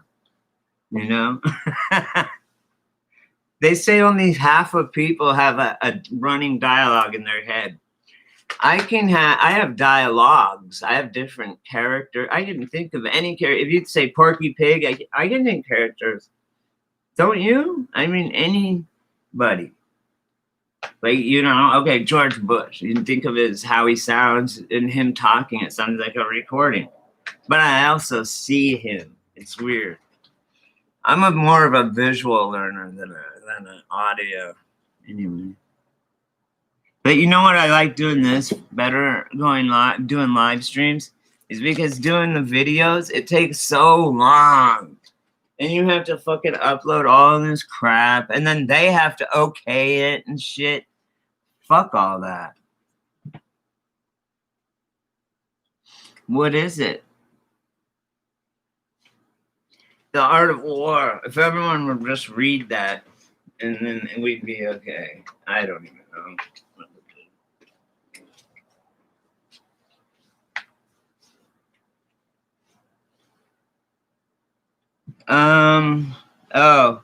You know? They say only half of people have a running dialogue in their head. I have dialogues. I have different characters. I can think of any character. If you'd say Porky Pig, I can think characters. Don't you? I mean, anybody. Like, you know, okay, George Bush. You can think of it as how he sounds and him talking. It sounds like a recording. But I also see him. It's weird. I'm more of a visual learner than an audio. Anyway. But you know what I like doing this better, doing live streams, is because doing the videos, it takes so long. And you have to fucking upload all this crap, and then they have to okay it and shit. Fuck all that. What is it? The Art of War. If everyone would just read that, and then we'd be okay. I don't even know. Oh.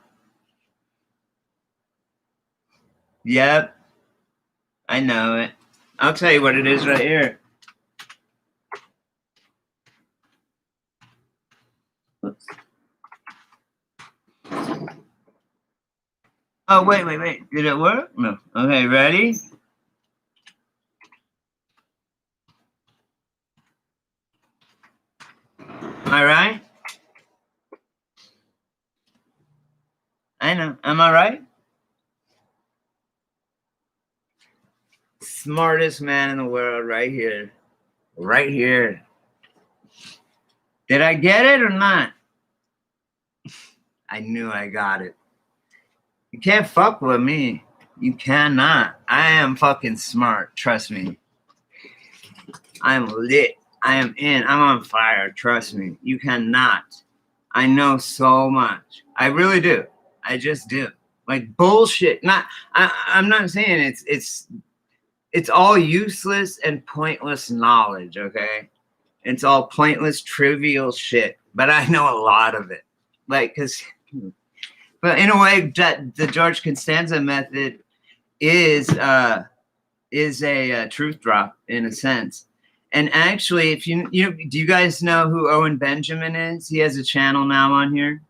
Yep. I know it. I'll tell you what it is right here. Oops. Oh, wait. Did it work? No. Okay, ready? All right. I know. Am I right? Smartest man in the world right here. Right here. Did I get it or not? I knew I got it. You can't fuck with me. You cannot. I am fucking smart. Trust me. I'm lit. I am in. I'm on fire. Trust me. You cannot. I know so much. I really do. I just do. Like bullshit. I'm not saying it's all useless and pointless knowledge, okay? It's all pointless, trivial shit. But I know a lot of it. Like, but in a way, the George Costanza method is a truth drop in a sense. And actually, if do you guys know who Owen Benjamin is? He has a channel now on here.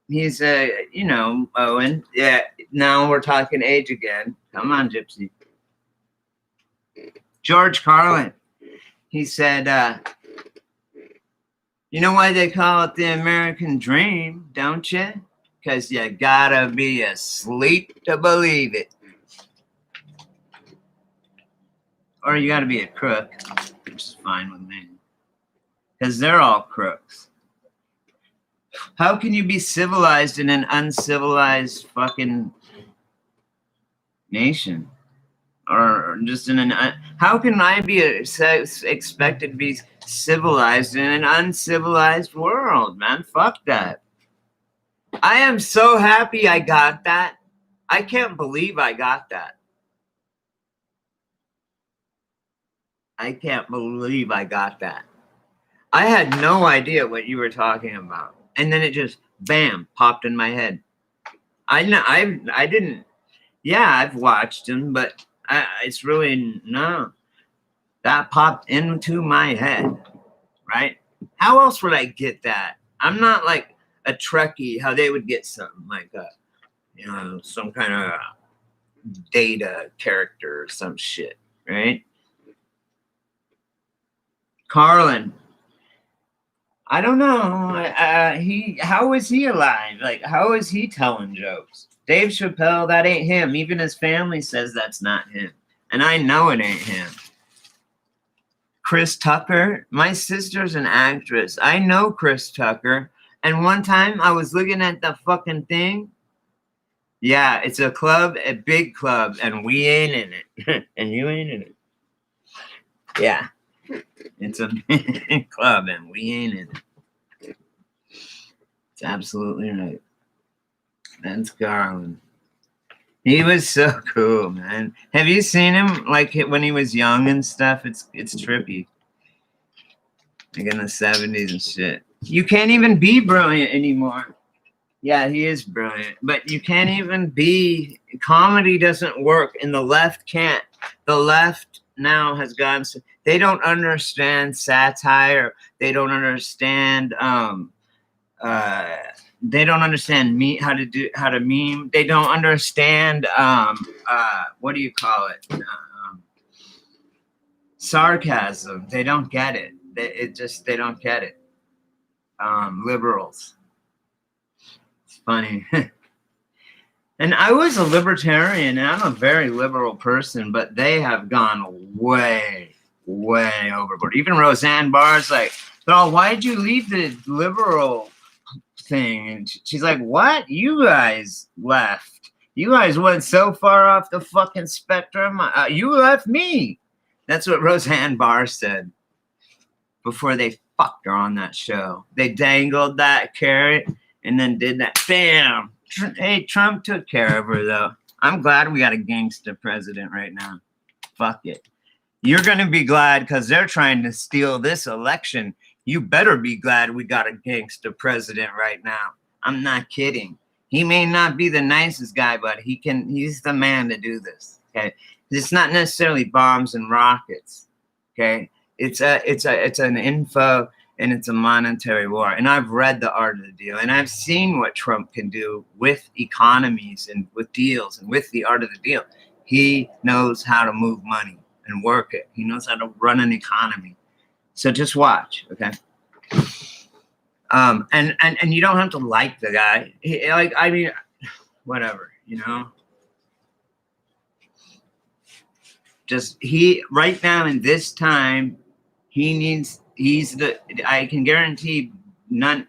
He's Owen. Yeah, now we're talking age again. Come on, Gypsy. George Carlin. He said, you know why they call it the American dream, don't you? Because you gotta be asleep to believe it. Or you gotta be a crook, which is fine with me. Because they're all crooks. How can you be civilized in an uncivilized fucking nation? Or just in how can I be expected to be civilized in an uncivilized world, man? Fuck that. I am so happy I got that. I can't believe I got that. I can't believe I got that. I had no idea what you were talking about. And then it just, bam, popped in my head. I didn't. Yeah, I've watched them, but it's really, no. That popped into my head, right? How else would I get that? I'm not like a Trekkie, how they would get something like some kind of data character or some shit, right? Carlin. I don't know. How is he alive? Like, how is he telling jokes? Dave Chappelle, that ain't him. Even his family says that's not him. And I know it ain't him. Chris Tucker, my sister's an actress. I know Chris Tucker. And one time I was looking at the fucking thing. Yeah, it's a club, a big club, and we ain't in it. And you ain't in it. Yeah. It's a big club, and we ain't in it. It's absolutely right. That's Garland. He was so cool, man. Have you seen him like when he was young and stuff? It's trippy. Like in the 70s and shit. You can't even be brilliant anymore. Yeah, he is brilliant. But you can't even be, comedy doesn't work and the left can't. The left now has gone. They don't understand satire. They don't understand. They don't understand how to meme. They don't understand. What do you call it? Sarcasm. They don't get it. They don't get it. Liberals. It's funny. And I was a libertarian, and I'm a very liberal person, but they have gone way, way overboard. Even Roseanne Barr's like, "Oh, why'd you leave the liberal thing?" And she's like, "What? You guys left. You guys went so far off the fucking spectrum. You left me." That's what Roseanne Barr said before they fucked her on that show. They dangled that carrot and then did that. Bam. Hey, Trump took care of her, though. I'm glad we got a gangster president right now. Fuck it. You're going to be glad because they're trying to steal this election. You better be glad we got a gangster president right now. I'm not kidding. He may not be the nicest guy, but he's the man to do this. Okay. It's not necessarily bombs and rockets. Okay. It's an info and it's a monetary war. And I've read The Art of the Deal, and I've seen what Trump can do with economies and with deals and with the art of the deal. He knows how to move money and work it. He knows how to run an economy. So just watch, okay? And you don't have to like the guy. Whatever, you know? Right now in this time, I can guarantee no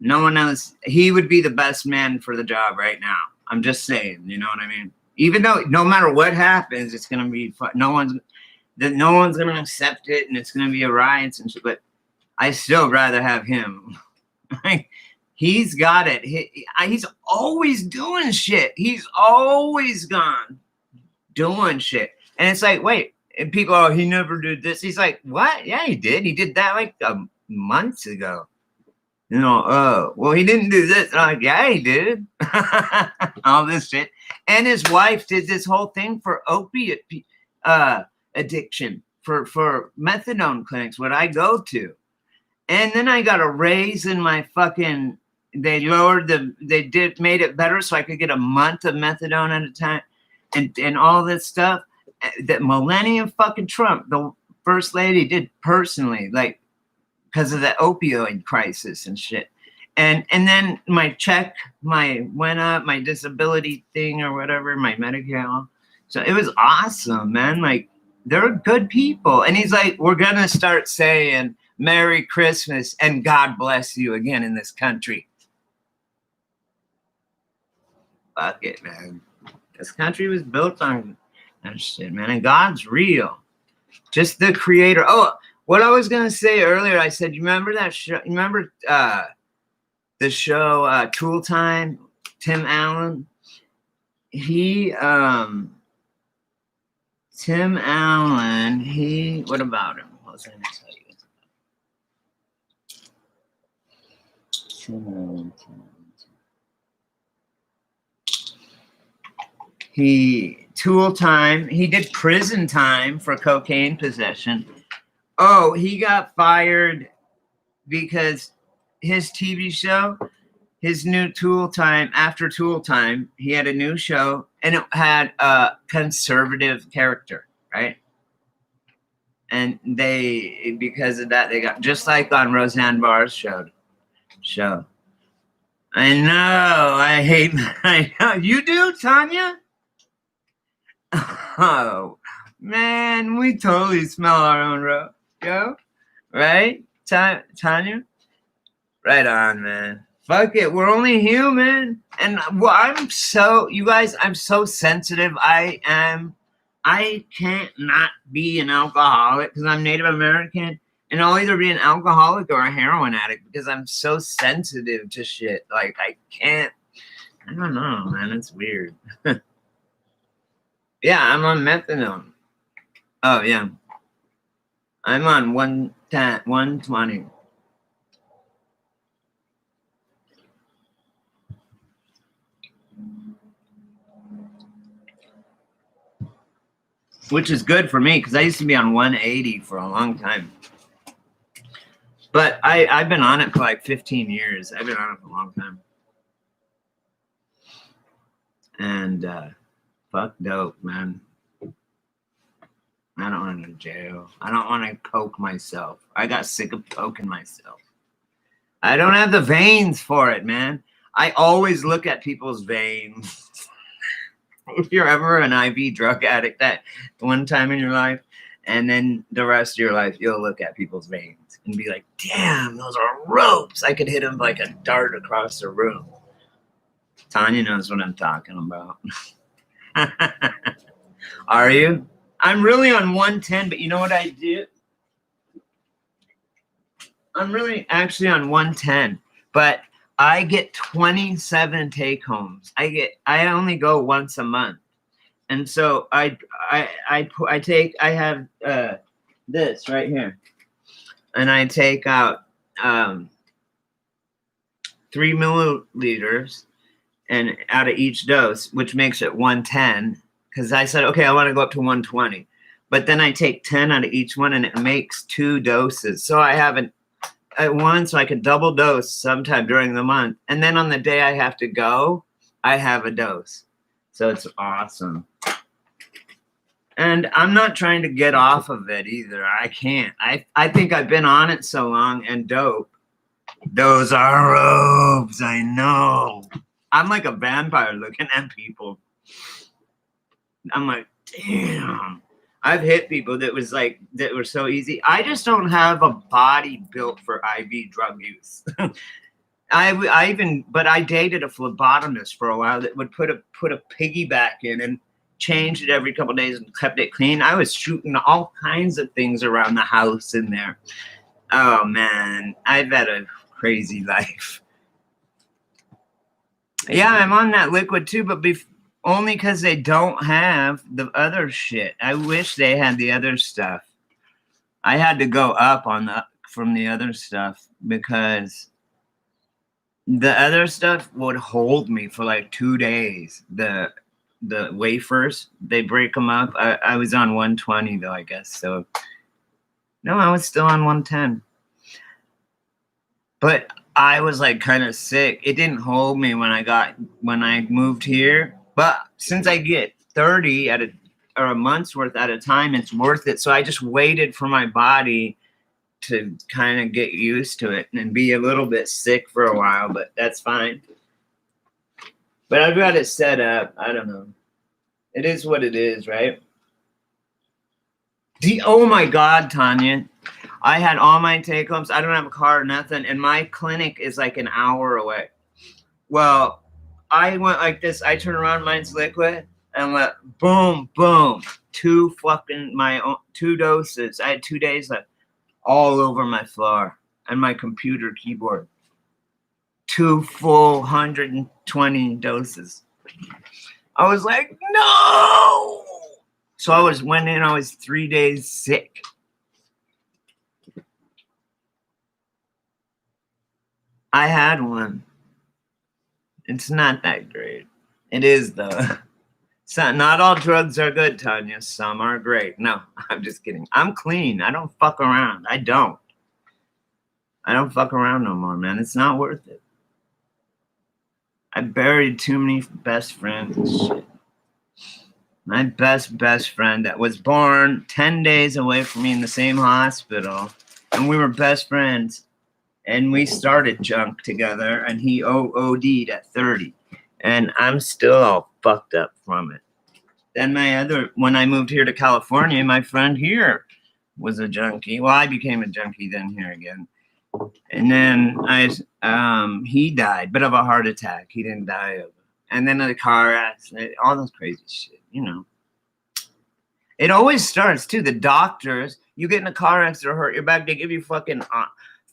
one else, he would be the best man for the job right now. I'm just saying, you know what I mean? Even though no matter what happens, it's going to be no one's going to accept it, and it's going to be a riot and shit, but I still rather have him. He's got it. He's always doing shit. He's always gone doing shit. And it's like, wait, and people, oh, he never did this. He's like, what? Yeah, he did. He did that like months ago. You know, well, he didn't do this. I'm like, yeah, he did. All this shit. And his wife did this whole thing for opiate addiction, for methadone clinics, what I go to. And then I got a raise in my fucking, they made it better so I could get a month of methadone at a time and all this stuff that Melania fucking Trump, the first lady, did personally, like, because of the opioid crisis and shit. And then my check, went up, my disability thing or whatever, my Medicare. So it was awesome, man. Like, they're good people. And he's like, we're going to start saying Merry Christmas and God bless you again in this country. Fuck it, man. This country was built on that shit, man. And God's real. Just the creator. Oh, what I was gonna say earlier, I said, you remember that show? You remember the show Tool Time? Tim Allen. Tim Allen. What about him? What was I gonna tell you? Tim Allen. Tool Time. He did prison time for cocaine possession. Oh, he got fired because his TV show, his new Tool Time, after Tool Time, he had a new show and it had a conservative character, right? And because of that, they got, just like on Roseanne Barr's show. I know, I know. You do, Tanya? Oh, man, we totally smell our own rope, yo. Right? Tanya? Right on, man. Fuck it. We're only human. And I'm so sensitive. I can't not be an alcoholic because I'm Native American. And I'll either be an alcoholic or a heroin addict because I'm so sensitive to shit. Like, I don't know, man. It's weird. Yeah, I'm on methadone. Oh, yeah. I'm on 120. which is good for me because I used to be on 180 for a long time. But I've been on it for like 15 years. I've been on it for a long time. And fuck dope, man. I don't want to jail. I don't want to poke myself. I got sick of poking myself. I don't have the veins for it, man. I always look at people's veins. If you're ever an IV drug addict that one time in your life, and then the rest of your life, you'll look at people's veins and be like, damn, those are ropes. I could hit them like a dart across the room. Tanya knows what I'm talking about. Are you? I'm really on 110, but you know what I do? I'm really actually on 110, but I get 27 take homes. I only go once a month. And so I have this right here, and I take out 3 milliliters and out of each dose, which makes it 110. Because I said, okay, I want to go up to 120, but then I take 10 out of each one, and it makes 2 doses. So I have one, so I could double dose sometime during the month, and then on the day I have to go, I have a dose. So it's awesome. And I'm not trying to get off of it either. I can't. I think I've been on it so long, and dope. Those are robes. I know. I'm like a vampire looking at people. I'm like, damn. I've hit people that were so easy. I just don't have a body built for IV drug use. But I dated a phlebotomist for a while that would put a piggyback in and change it every couple of days and kept it clean. I was shooting all kinds of things around the house in there. Oh man, I've had a crazy life. Yeah, I'm on that liquid too, but only because they don't have the other shit. I wish they had the other stuff. I had to go up from the other stuff because the other stuff would hold me for like 2 days. The wafers, they break them up. I was on 120 though, I guess. So no, I was still on 110. But I was like kind of sick. It didn't hold me when I moved here. But since I get 30 or a month's worth at a time, it's worth it. So I just waited for my body to kind of get used to it and be a little bit sick for a while, but that's fine. But I've got it set up. I don't know. It is what it is, right? Oh my God, Tanya. I had all my take homes. I don't have a car or nothing. And my clinic is like an hour away. Well, I went like this. I turn around, mine's liquid, and let boom, boom. 2 doses. I had 2 days left all over my floor and my computer keyboard. 2 full 120 doses. I was like, no. So I was 3 days sick. I had one. It's not that great. It is though. So not all drugs are good, Tanya. Some are great. No, I'm just kidding. I'm clean. I don't fuck around. I don't fuck around no more, man. It's not worth it. I buried too many best friends and shit. My best friend that was born 10 days away from me in the same hospital, and we were best friends, and we started junk together, and he OD'd at 30, and I'm still all fucked up from it. Then when I moved here to California, my friend here was a junkie. Well, I became a junkie then here again. And then he died, but of a heart attack. He didn't die of it. And then a car accident, all those crazy shit, you know. It always starts too. The doctors, you get in a car accident or hurt your back, they give you fucking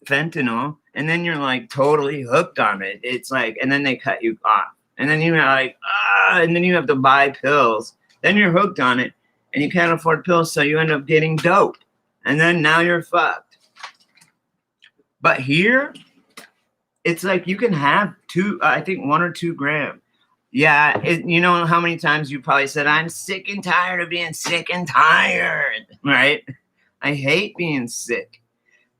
fentanyl, and then you're like totally hooked on it. It's like, and then they cut you off. And then you're like, and then you have to buy pills. Then you're hooked on it, and you can't afford pills, so you end up getting dope. And then now you're fucked. But here, it's like you can have 1 or 2 grams. Yeah, you know how many times you probably said, I'm sick and tired of being sick and tired, right? I hate being sick.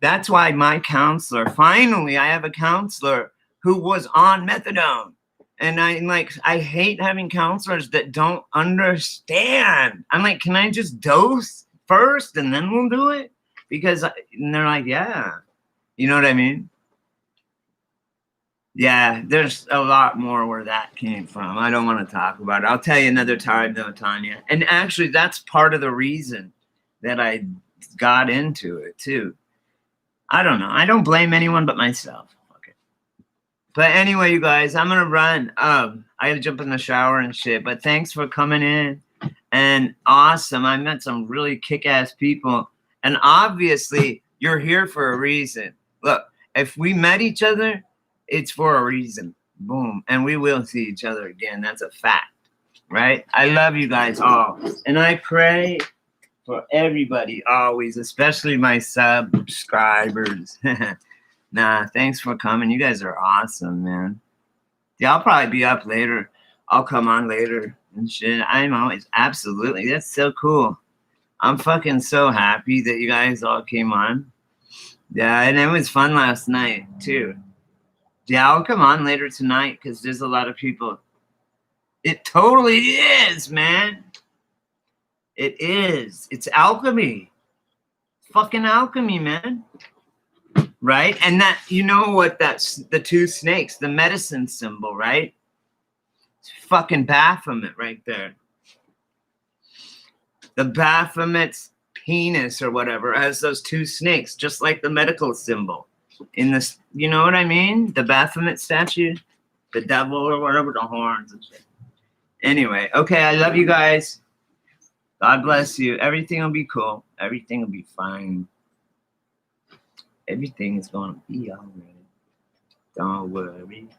That's why my counselor, finally, I have a counselor who was on methadone. And I hate having counselors that don't understand. I'm like, can I just dose first and then we'll do it? And they're like, yeah. You know what I mean? Yeah, there's a lot more where that came from. I don't want to talk about it. I'll tell you another time, though, Tanya. And actually, that's part of the reason that I got into it, too. I don't know. I don't blame anyone but myself. Okay. But anyway, you guys, I'm going to run. I got to jump in the shower and shit. But thanks for coming in. And awesome. I met some really kick-ass people. And obviously, you're here for a reason. Look, if we met each other, it's for a reason. Boom. And we will see each other again. That's a fact. Right? I love you guys all. And I pray for everybody always, especially my subscribers. Nah, thanks for coming. You guys are awesome, man. Yeah, I'll probably be up later. I'll come on later and shit. I'm always absolutely. That's so cool. I'm fucking so happy that you guys all came on. Yeah, and it was fun last night too. Yeah, I'll come on later tonight because there's a lot of people. It totally is, man. It is. It's alchemy. Fucking alchemy, man. Right? And that, you know what, that's the two snakes, the medicine symbol, right? It's fucking Baphomet right there. The Baphomet's penis or whatever has those two snakes, just like the medical symbol. In this, you know what I mean? The Baphomet statue, the devil or whatever, the horns and shit. Anyway, okay, I love you guys. God bless you. Everything will be cool. Everything will be fine. Everything is going to be all right. Don't worry.